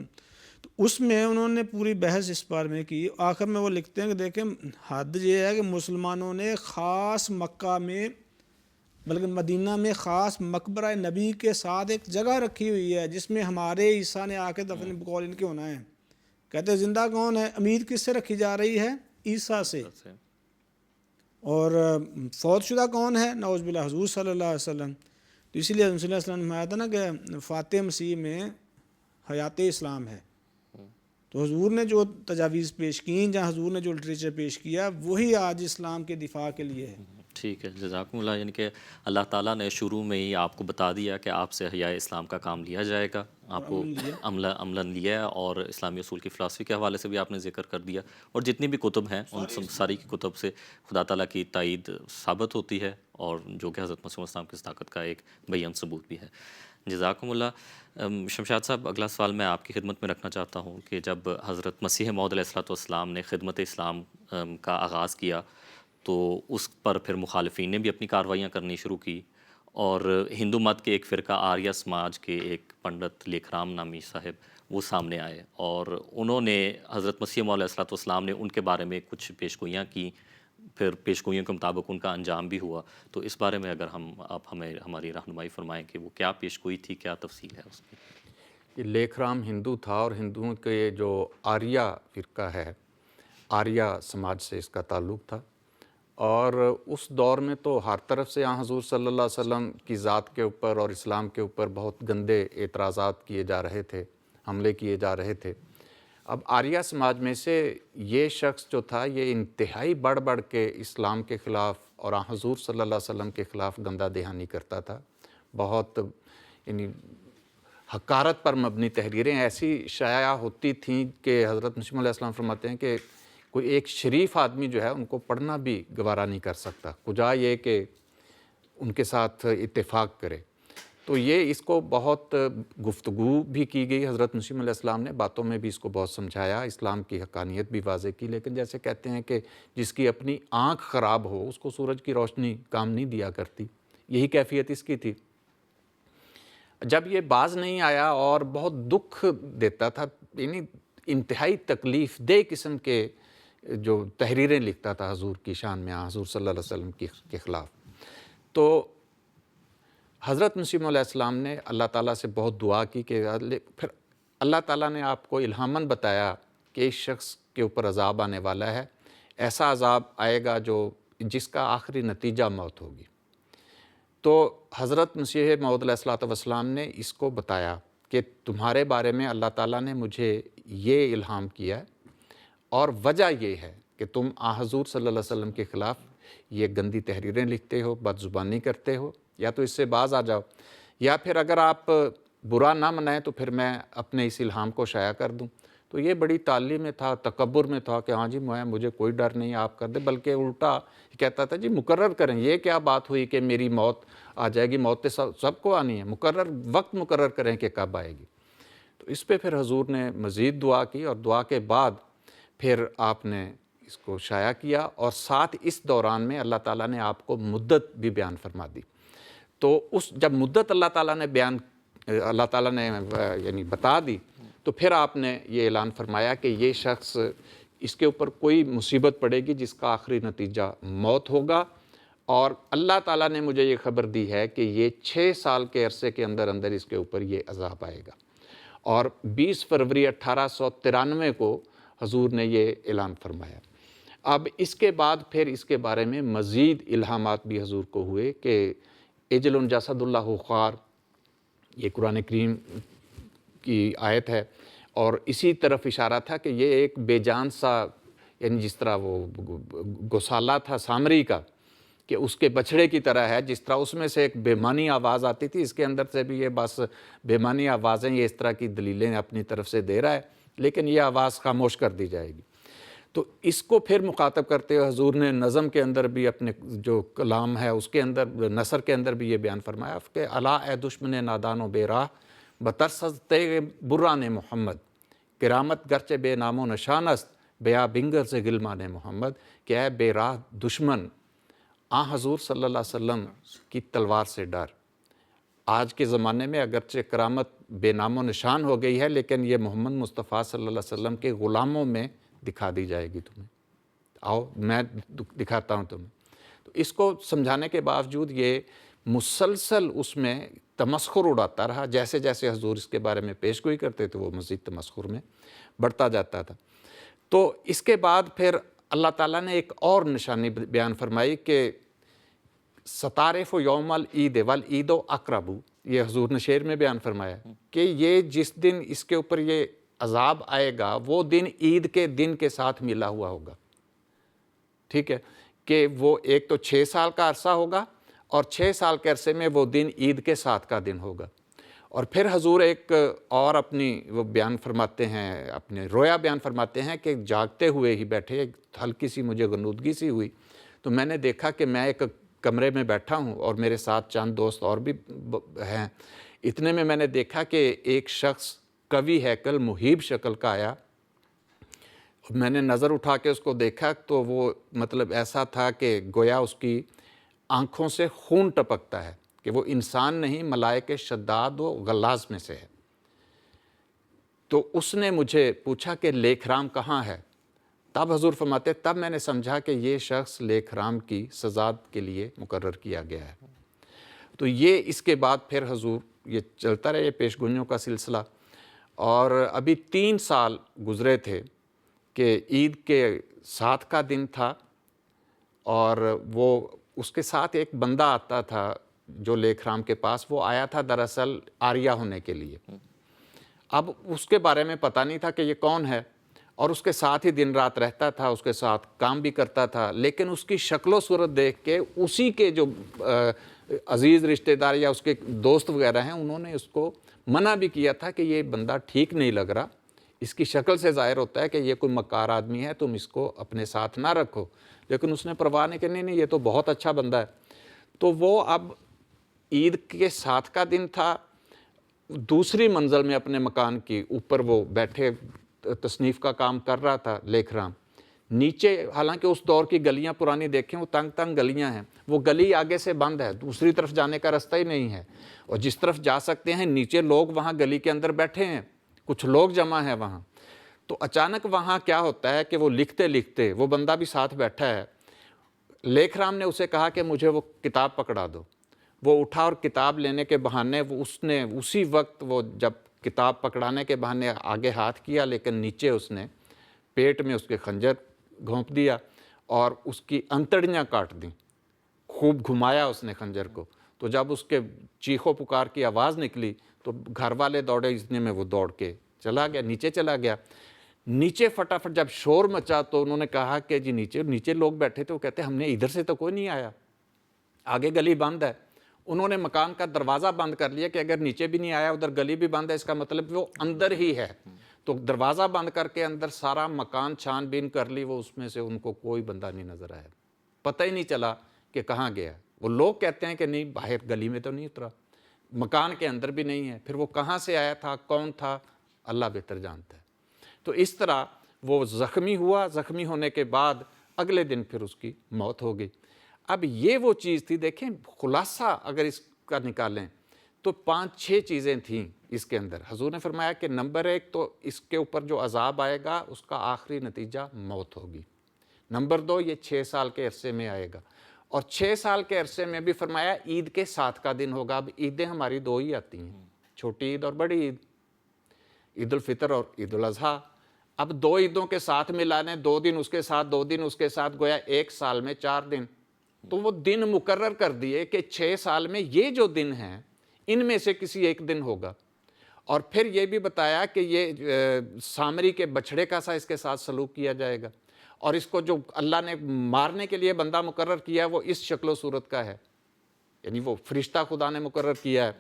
تو اس میں انہوں نے پوری بحث اس بارے میں کی۔ آخر میں وہ لکھتے ہیں کہ دیکھیں حد یہ ہے کہ مسلمانوں نے خاص مکہ میں، بلکہ مدینہ میں خاص مقبرہ نبی کے ساتھ ایک جگہ رکھی ہوئی ہے جس میں ہمارے عیسیٰ نے آ کے دفن بقول ان کے ہونا ہے۔ کہتے ہیں زندہ کون ہے؟ امید کس سے رکھی جا رہی ہے؟ عیسیٰ سے۔ اور فوت شدہ کون ہے؟ نعوذ باللہ حضور صلی اللہ علیہ وسلم۔ تو اسی لیے صلی اللہ علیہ وسلم نے آیا تھا نا کہ فاتح مسیح میں حیات اسلام ہے۔ تو حضور نے جو تجاویز پیش کی، جہاں حضور نے جو لٹریچر پیش کیا، وہی آج اسلام کے دفاع کے لیے ہے۔ ٹھیک ہے، جزاکم اللہ۔ یعنی کہ اللہ تعالیٰ نے شروع میں ہی آپ کو بتا دیا کہ آپ سے حیاء اسلام کا کام لیا جائے گا، آپ کو عملاً لیا، اور اسلامی اصول کی فلاسفی کے حوالے سے بھی آپ نے ذکر کر دیا، اور جتنی بھی کتب ہیں ان ساری کی کتب سے خدا تعالیٰ کی تائید ثابت ہوتی ہے، اور جو کہ حضرت مسیح السلام کی طاقت کا ایک بیان ثبوت بھی ہے۔ جزاکم اللہ۔ شمشاد صاحب، اگلا سوال میں آپ کی خدمت میں رکھنا چاہتا ہوں کہ جب حضرت مسیح موعود علیہ السلام نے خدمت اسلام کا آغاز کیا تو اس پر پھر مخالفین نے بھی اپنی کارروائیاں کرنی شروع کی، اور ہندو مت کے ایک فرقہ آریہ سماج کے ایک پنڈت لیکھ رام نامی صاحب وہ سامنے آئے، اور انہوں نے حضرت مسیح موعود علیہ السلام نے ان کے بارے میں کچھ پیشگوئیاں کی، پھر پیشگوئیوں کے مطابق ان کا انجام بھی ہوا۔ تو اس بارے میں اگر آپ ہمیں ہماری رہنمائی فرمائیں کہ وہ کیا پیشگوئی تھی، کیا تفصیل ہے اس کی؟ یہ لیکھ رام ہندو تھا، اور ہندوؤں کے جو آریہ فرقہ ہے، آریہ سماج سے اس کا تعلق تھا، اور اس دور میں تو ہر طرف سے حضور صلی اللہ علیہ وسلم کی ذات کے اوپر اور اسلام کے اوپر بہت گندے اعتراضات کیے جا رہے تھے، حملے کیے جا رہے تھے۔ اب آریہ سماج میں سے یہ شخص جو تھا یہ انتہائی بڑھ بڑھ کے اسلام کے خلاف اور حضور صلی اللہ علیہ وسلم کے خلاف گندہ دہانی کرتا تھا، بہت یعنی حقارت پر مبنی تحریریں ایسی شائع ہوتی تھیں کہ حضرت مسیح علیہ السلام فرماتے ہیں کہ کوئی ایک شریف آدمی جو ہے ان کو پڑھنا بھی گوارا نہیں کر سکتا، کجا یہ کہ ان کے ساتھ اتفاق کرے۔ تو یہ اس کو بہت گفتگو بھی کی گئی، حضرت مسیح علیہ السلام نے باتوں میں بھی اس کو بہت سمجھایا، اسلام کی حقانیت بھی واضح کی، لیکن جیسے کہتے ہیں کہ جس کی اپنی آنکھ خراب ہو اس کو سورج کی روشنی کام نہیں دیا کرتی، یہی کیفیت اس کی تھی۔ جب یہ باز نہیں آیا اور بہت دکھ دیتا تھا، یعنی انتہائی تکلیف دہ قسم کے جو تحریریں لکھتا تھا حضور کی شان میں، حضور صلی اللہ علیہ وسلم کے خلاف، تو حضرت مسیح علیہ السلام نے اللہ تعالیٰ سے بہت دعا کی کہ پھر اللہ تعالیٰ نے آپ کو الہاماً بتایا کہ اس شخص کے اوپر عذاب آنے والا ہے، ایسا عذاب آئے گا جس کا آخری نتیجہ موت ہوگی۔ تو حضرت مسیح موعود علیہ السلام نے اس کو بتایا کہ تمہارے بارے میں اللہ تعالیٰ نے مجھے یہ الہام کیا ہے، اور وجہ یہ ہے کہ تم حضور صلی اللہ علیہ وسلم کے خلاف یہ گندی تحریریں لکھتے ہو، بد زبانی کرتے ہو، یا تو اس سے باز آ جاؤ، یا پھر اگر آپ برا نہ منائیں تو پھر میں اپنے اس الہام کو شائع کر دوں۔ تو یہ بڑی تعلیم میں تھا، تکبر میں تھا کہ ہاں جی مجھے کوئی ڈر نہیں، آپ کر دیں، بلکہ الٹا کہتا تھا جی مقرر کریں، یہ کیا بات ہوئی کہ میری موت آ جائے گی، موت سب کو آنی ہے، وقت مقرر کریں کہ کب آئے گی۔ تو اس پہ پھر حضور نے مزید دعا کی، اور دعا کے بعد پھر آپ نے اس کو شائع کیا، اور ساتھ اس دوران میں اللہ تعالیٰ نے آپ کو مدت بھی بیان فرما دی۔ تو جب مدت اللہ تعالیٰ نے یعنی بتا دی، تو پھر آپ نے یہ اعلان فرمایا کہ یہ شخص اس کے اوپر کوئی مصیبت پڑے گی جس کا آخری نتیجہ موت ہوگا، اور اللہ تعالیٰ نے مجھے یہ خبر دی ہے کہ یہ 6 سال کے عرصے کے اندر اندر اس کے اوپر یہ عذاب آئے گا۔ اور 20 فروری 1893 کو حضور نے یہ اعلان فرمایا۔ اب اس کے بعد پھر اس کے بارے میں مزید الہامات بھی حضور کو ہوئے کہ اجل جسد اللہ خوار، یہ قرآن کریم کی آیت ہے، اور اسی طرف اشارہ تھا کہ یہ ایک بے جان سا، یعنی جس طرح وہ گوسالہ تھا سامری کا، کہ اس کے بچھڑے کی طرح ہے، جس طرح اس میں سے ایک بے معنی آواز آتی تھی، اس کے اندر سے بھی یہ بس بے معنی آوازیں، یہ اس طرح کی دلیلیں اپنی طرف سے دے رہا ہے، لیکن یہ آواز خاموش کر دی جائے گی۔ تو اس کو پھر مخاطب کرتے ہوئے حضور نے نظم کے اندر بھی اپنے جو کلام ہے اس کے اندر، نثر کے اندر بھی یہ بیان فرمایا کہ الا اے دشمن نادان و بے راہ بترستے بران محمد، کرامت گرچہ بے نام و نشان است بیا بنگر سے گلمان محمد، کہ اے بے راہ دشمن، حضور صلی اللہ علیہ وسلم کی تلوار سے ڈر۔ آج کے زمانے میں اگرچہ کرامت بے نام و نشان ہو گئی ہے، لیکن یہ محمد مصطفیٰ صلی اللہ علیہ وسلم کے غلاموں میں دکھا دی جائے گی تمہیں، آؤ میں دکھاتا ہوں تمہیں۔ تو اس کو سمجھانے کے باوجود یہ مسلسل اس میں تمسخر اڑاتا رہا، جیسے جیسے حضور اس کے بارے میں پیش گوئی کرتے تھے وہ مزید تمسخر میں بڑھتا جاتا تھا۔ تو اس کے بعد پھر اللہ تعالیٰ نے ایک اور نشانی بیان فرمائی کہ ستارف و یوم العید والعید و اقربو، یہ حضور نے شعر میں بیان فرمایا کہ یہ جس دن اس کے اوپر یہ عذاب آئے گا وہ دن عید کے دن کے ساتھ ملا ہوا ہوگا، ٹھیک ہے، کہ وہ ایک تو 6 سال کا عرصہ ہوگا، اور 6 سال کے عرصے میں وہ دن عید کے ساتھ کا دن ہوگا۔ اور پھر حضور ایک اور اپنی وہ بیان فرماتے ہیں، اپنے رویا بیان فرماتے ہیں کہ جاگتے ہوئے ہی بیٹھے، ہلکی سی مجھے غنودگی سی ہوئی، تو میں نے دیکھا کہ میں ایک کمرے میں بیٹھا ہوں اور میرے ساتھ چند دوست اور بھی ہیں، اتنے میں نے دیکھا کہ ایک شخص قوی ہیکل مہیب شکل کا آیا، میں نے نظر اٹھا کے اس کو دیکھا تو وہ مطلب ایسا تھا کہ گویا اس کی آنکھوں سے خون ٹپکتا ہے، کہ وہ انسان نہیں، ملائکہ شداد و غلاظ میں سے ہے۔ تو اس نے مجھے پوچھا کہ لیکھ رام کہاں ہے؟ تب حضور فرماتے تب میں نے سمجھا کہ یہ شخص لیکھ رام کی سزا کے لیے مقرر کیا گیا ہے۔ تو یہ اس کے بعد پھر حضور یہ چلتا رہا، یہ پیش گوئیوں کا سلسلہ، اور ابھی 3 سال گزرے تھے کہ عید کے 7 کا دن تھا اور وہ اس کے ساتھ ایک بندہ آتا تھا جو لیکھ رام کے پاس. وہ آیا تھا دراصل آریا ہونے کے لیے. اب اس کے بارے میں پتہ نہیں تھا کہ یہ کون ہے اور اس کے ساتھ ہی دن رات رہتا تھا, اس کے ساتھ کام بھی کرتا تھا, لیکن اس کی شکل و صورت دیکھ کے اسی کے جو عزیز رشتہ دار یا اس کے دوست وغیرہ ہیں انہوں نے اس کو منع بھی کیا تھا کہ یہ بندہ ٹھیک نہیں لگ رہا, اس کی شکل سے ظاہر ہوتا ہے کہ یہ کوئی مکار آدمی ہے, تم اس کو اپنے ساتھ نہ رکھو. لیکن اس نے پرواہ نہیں کہ نہیں یہ تو بہت اچھا بندہ ہے. تو وہ اب عید کے 7 کا دن تھا, دوسری منزل میں اپنے مکان کی اوپر وہ بیٹھے تصنیف کا کام کر رہا تھا لیکھ رام. نیچے حالانکہ اس دور کی گلیاں پرانی دیکھیں وہ تنگ تنگ گلیاں ہیں, وہ گلی آگے سے بند ہے, دوسری طرف جانے کا رستہ ہی نہیں ہے, اور جس طرف جا سکتے ہیں نیچے لوگ وہاں گلی کے اندر بیٹھے ہیں, کچھ لوگ جمع ہیں وہاں. تو اچانک وہاں کیا ہوتا ہے کہ وہ لکھتے لکھتے, وہ بندہ بھی ساتھ بیٹھا ہے, لیکھ رام نے اسے کہا کہ مجھے وہ کتاب پکڑا دو. وہ اٹھا اور کتاب لینے کے بہانے اس نے اسی وقت وہ جب کتاب پکڑانے کے بہانے آگے ہاتھ کیا, لیکن نیچے اس نے پیٹ میں اس کے خنجر گھونپ دیا اور اس کی انتڑیاں کاٹ دیں. خوب گھمایا اس نے خنجر کو. تو جب اس کے چیخو پکار کی آواز نکلی تو گھر والے دوڑے, اتنے میں وہ دوڑ کے چلا گیا, نیچے چلا گیا. نیچے فٹافٹ جب شور مچا تو انہوں نے کہا کہ جی نیچے لوگ بیٹھے تھے, وہ کہتے ہم نے ادھر سے تو کوئی نہیں آیا, آگے گلی بند ہے. انہوں نے مکان کا دروازہ بند کر لیا کہ اگر نیچے بھی نہیں آیا ادھر گلی بھی بند ہے, اس کا مطلب وہ اندر ہی ہے. تو دروازہ بند کر کے اندر سارا مکان چھان بین کر لی, وہ اس میں سے ان کو کوئی بندہ نہیں نظر آیا, پتہ ہی نہیں چلا کہ کہاں گیا. وہ لوگ کہتے ہیں کہ نہیں باہر گلی میں تو نہیں اترا, مکان کے اندر بھی نہیں ہے, پھر وہ کہاں سے آیا تھا, کون تھا, اللہ بہتر جانتا ہے. تو اس طرح وہ زخمی ہوا, زخمی ہونے کے بعد اگلے دن پھر اس کی موت ہو گئی. اب یہ وہ چیز تھی, دیکھیں خلاصہ اگر اس کا نکالیں تو 5-6 چیزیں تھیں اس کے اندر. حضور نے فرمایا کہ نمبر 1 تو اس کے اوپر جو عذاب آئے گا اس کا آخری نتیجہ موت ہوگی. نمبر 2 یہ 6 سال کے عرصے میں آئے گا, اور 6 سال کے عرصے میں بھی فرمایا عید کے 7 کا دن ہوگا. اب عیدیں ہماری 2 ہی آتی ہیں, چھوٹی عید اور بڑی عید, عید الفطر اور عید الاضحیٰ. اب 2 عیدوں کے ساتھ ملانے, 2 دن اس کے ساتھ 2 دن اس کے ساتھ, گویا 1 سال میں 4 دن. تو وہ دن مقرر کر دیے کہ 6 سال میں یہ جو دن ہیں ان میں سے کسی ایک دن ہوگا. اور پھر یہ بھی بتایا کہ یہ سامری کے بچھڑے کا سا اس کے ساتھ سلوک کیا جائے گا, اور اس کو جو اللہ نے مارنے کے لیے بندہ مقرر کیا وہ اس شکل و صورت کا ہے, یعنی وہ فرشتہ خدا نے مقرر کیا ہے.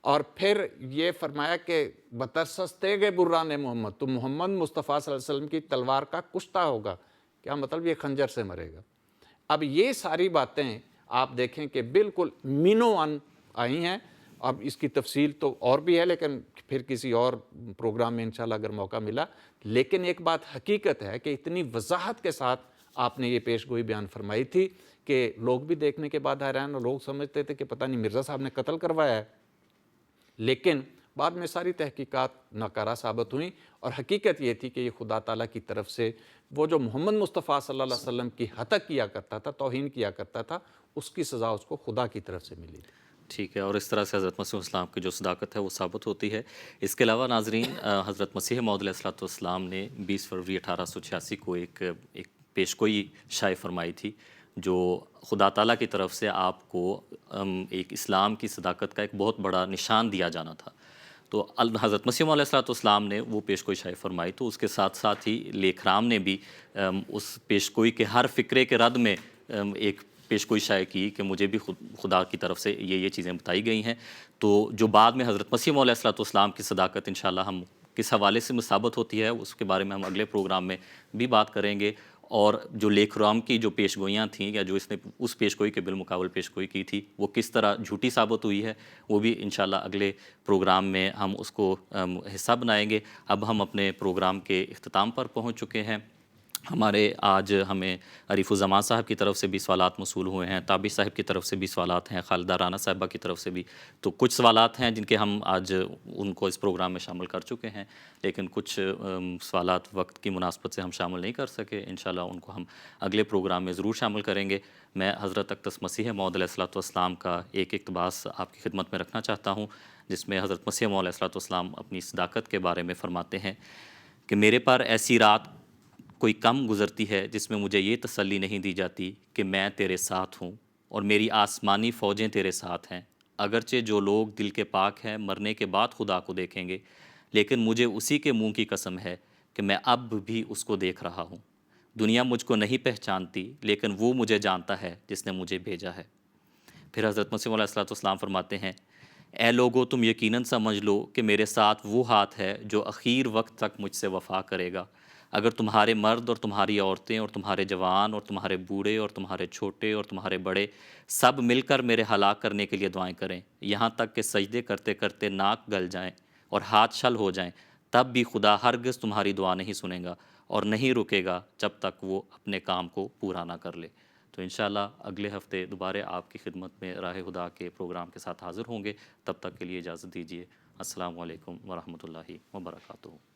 اور پھر یہ فرمایا کہ بترسستے گے بران محمد, تو محمد مصطفیٰ صلی اللہ علیہ وسلم کی تلوار کا کشتہ ہوگا. کیا مطلب, یہ خنجر سے مرے گا. اب یہ ساری باتیں آپ دیکھیں کہ بالکل مینو ان آئی ہیں. اب اس کی تفصیل تو اور بھی ہے, لیکن پھر کسی اور پروگرام میں انشاءاللہ اگر موقع ملا. لیکن ایک بات حقیقت ہے کہ اتنی وضاحت کے ساتھ آپ نے یہ پیش گوئی بیان فرمائی تھی کہ لوگ بھی دیکھنے کے بعد حیران, اور لوگ سمجھتے تھے کہ پتہ نہیں مرزا صاحب نے قتل کروایا ہے, لیکن بعد میں ساری تحقیقات ناکارہ ثابت ہوئیں. اور حقیقت یہ تھی کہ یہ خدا تعالیٰ کی طرف سے وہ جو محمد مصطفیٰ صلی اللہ علیہ وسلم کی ہتک کیا کرتا تھا, توہین کیا کرتا تھا, اس کی سزا اس کو خدا کی طرف سے ملی. ٹھیک ہے, اور اس طرح سے حضرت مسیح السلام کی جو صداقت ہے وہ ثابت ہوتی ہے. اس کے علاوہ ناظرین, حضرت مسیح موعود علیہ الصلوۃ والسلام نے 20 فروری 1886 کو ایک پیشگوئی شائع فرمائی تھی جو خدا تعالیٰ کی طرف سے آپ کو ایک اسلام کی صداقت کا ایک بہت بڑا نشان دیا جانا تھا. تو حضرت مسیح علیہ الصلوۃ والسلام نے وہ پیشگوئی شائع فرمائی, تو اس کے ساتھ ساتھ ہی لیکھ رام نے بھی اس پیشگوئی کے ہر فکرے کے رد میں ایک پیشگوئی شائع کی کہ مجھے بھی خدا کی طرف سے یہ چیزیں بتائی گئی ہیں. تو جو بعد میں حضرت مسیح علیہ الصلوۃ والسلام کی صداقت انشاءاللہ ہم کس حوالے سے ثابت ہوتی ہے اس کے بارے میں ہم اگلے پروگرام میں بھی بات کریں گے. اور جو لیکھ رام کی جو پیشگوئیاں تھیں یا جو اس نے اس پیشگوئی کے بالمقابل پیشگوئی کی تھی وہ کس طرح جھوٹی ثابت ہوئی ہے, وہ بھی انشاءاللہ اگلے پروگرام میں ہم اس کو حصہ بنائیں گے. اب ہم اپنے پروگرام کے اختتام پر پہنچ چکے ہیں. آج ہمیں عریف الزمان صاحب کی طرف سے بھی سوالات موصول ہوئے ہیں, تابع صاحب کی طرف سے بھی سوالات ہیں, خالدہ رانا صاحبہ کی طرف سے بھی. تو کچھ سوالات ہیں جن کے ہم آج ان کو اس پروگرام میں شامل کر چکے ہیں, لیکن کچھ سوالات وقت کی مناسبت سے ہم شامل نہیں کر سکے. انشاءاللہ ان کو ہم اگلے پروگرام میں ضرور شامل کریں گے. میں حضرت اقدس مسیح موعود علیہ الصلوۃ والسلام کا ایک اقتباس آپ کی خدمت میں رکھنا چاہتا ہوں, جس میں حضرت مسیح موعود علیہ الصلوۃ والسلام اپنی صداقت کے بارے میں فرماتے ہیں کہ میرے پر ایسی رات کوئی کم گزرتی ہے جس میں مجھے یہ تسلی نہیں دی جاتی کہ میں تیرے ساتھ ہوں اور میری آسمانی فوجیں تیرے ساتھ ہیں۔ اگرچہ جو لوگ دل کے پاک ہیں مرنے کے بعد خدا کو دیکھیں گے، لیکن مجھے اسی کے منہ کی قسم ہے کہ میں اب بھی اس کو دیکھ رہا ہوں۔ دنیا مجھ کو نہیں پہچانتی، لیکن وہ مجھے جانتا ہے جس نے مجھے بھیجا ہے۔ پھر حضرت مسیح علیہ السلام فرماتے ہیں، اے لوگو تم یقیناً سمجھ لو کہ میرے ساتھ وہ ہاتھ ہے جو اخیر وقت تک مجھ سے وفا کرے گا۔ اگر تمہارے مرد اور تمہاری عورتیں اور تمہارے جوان اور تمہارے بوڑھے اور تمہارے چھوٹے اور تمہارے بڑے سب مل کر میرے ہلاک کرنے کے لیے دعائیں کریں، یہاں تک کہ سجدے کرتے کرتے ناک گل جائیں اور ہاتھ چھل ہو جائیں، تب بھی خدا ہرگز تمہاری دعا نہیں سنے گا اور نہیں رکے گا جب تک وہ اپنے کام کو پورا نہ کر لے۔ تو انشاءاللہ اگلے ہفتے دوبارہ آپ کی خدمت میں راہ خدا کے پروگرام کے ساتھ حاضر ہوں گے۔ تب تک کے لیے اجازت دیجیے۔ السلام علیکم ورحمۃ اللہ وبرکاتہ۔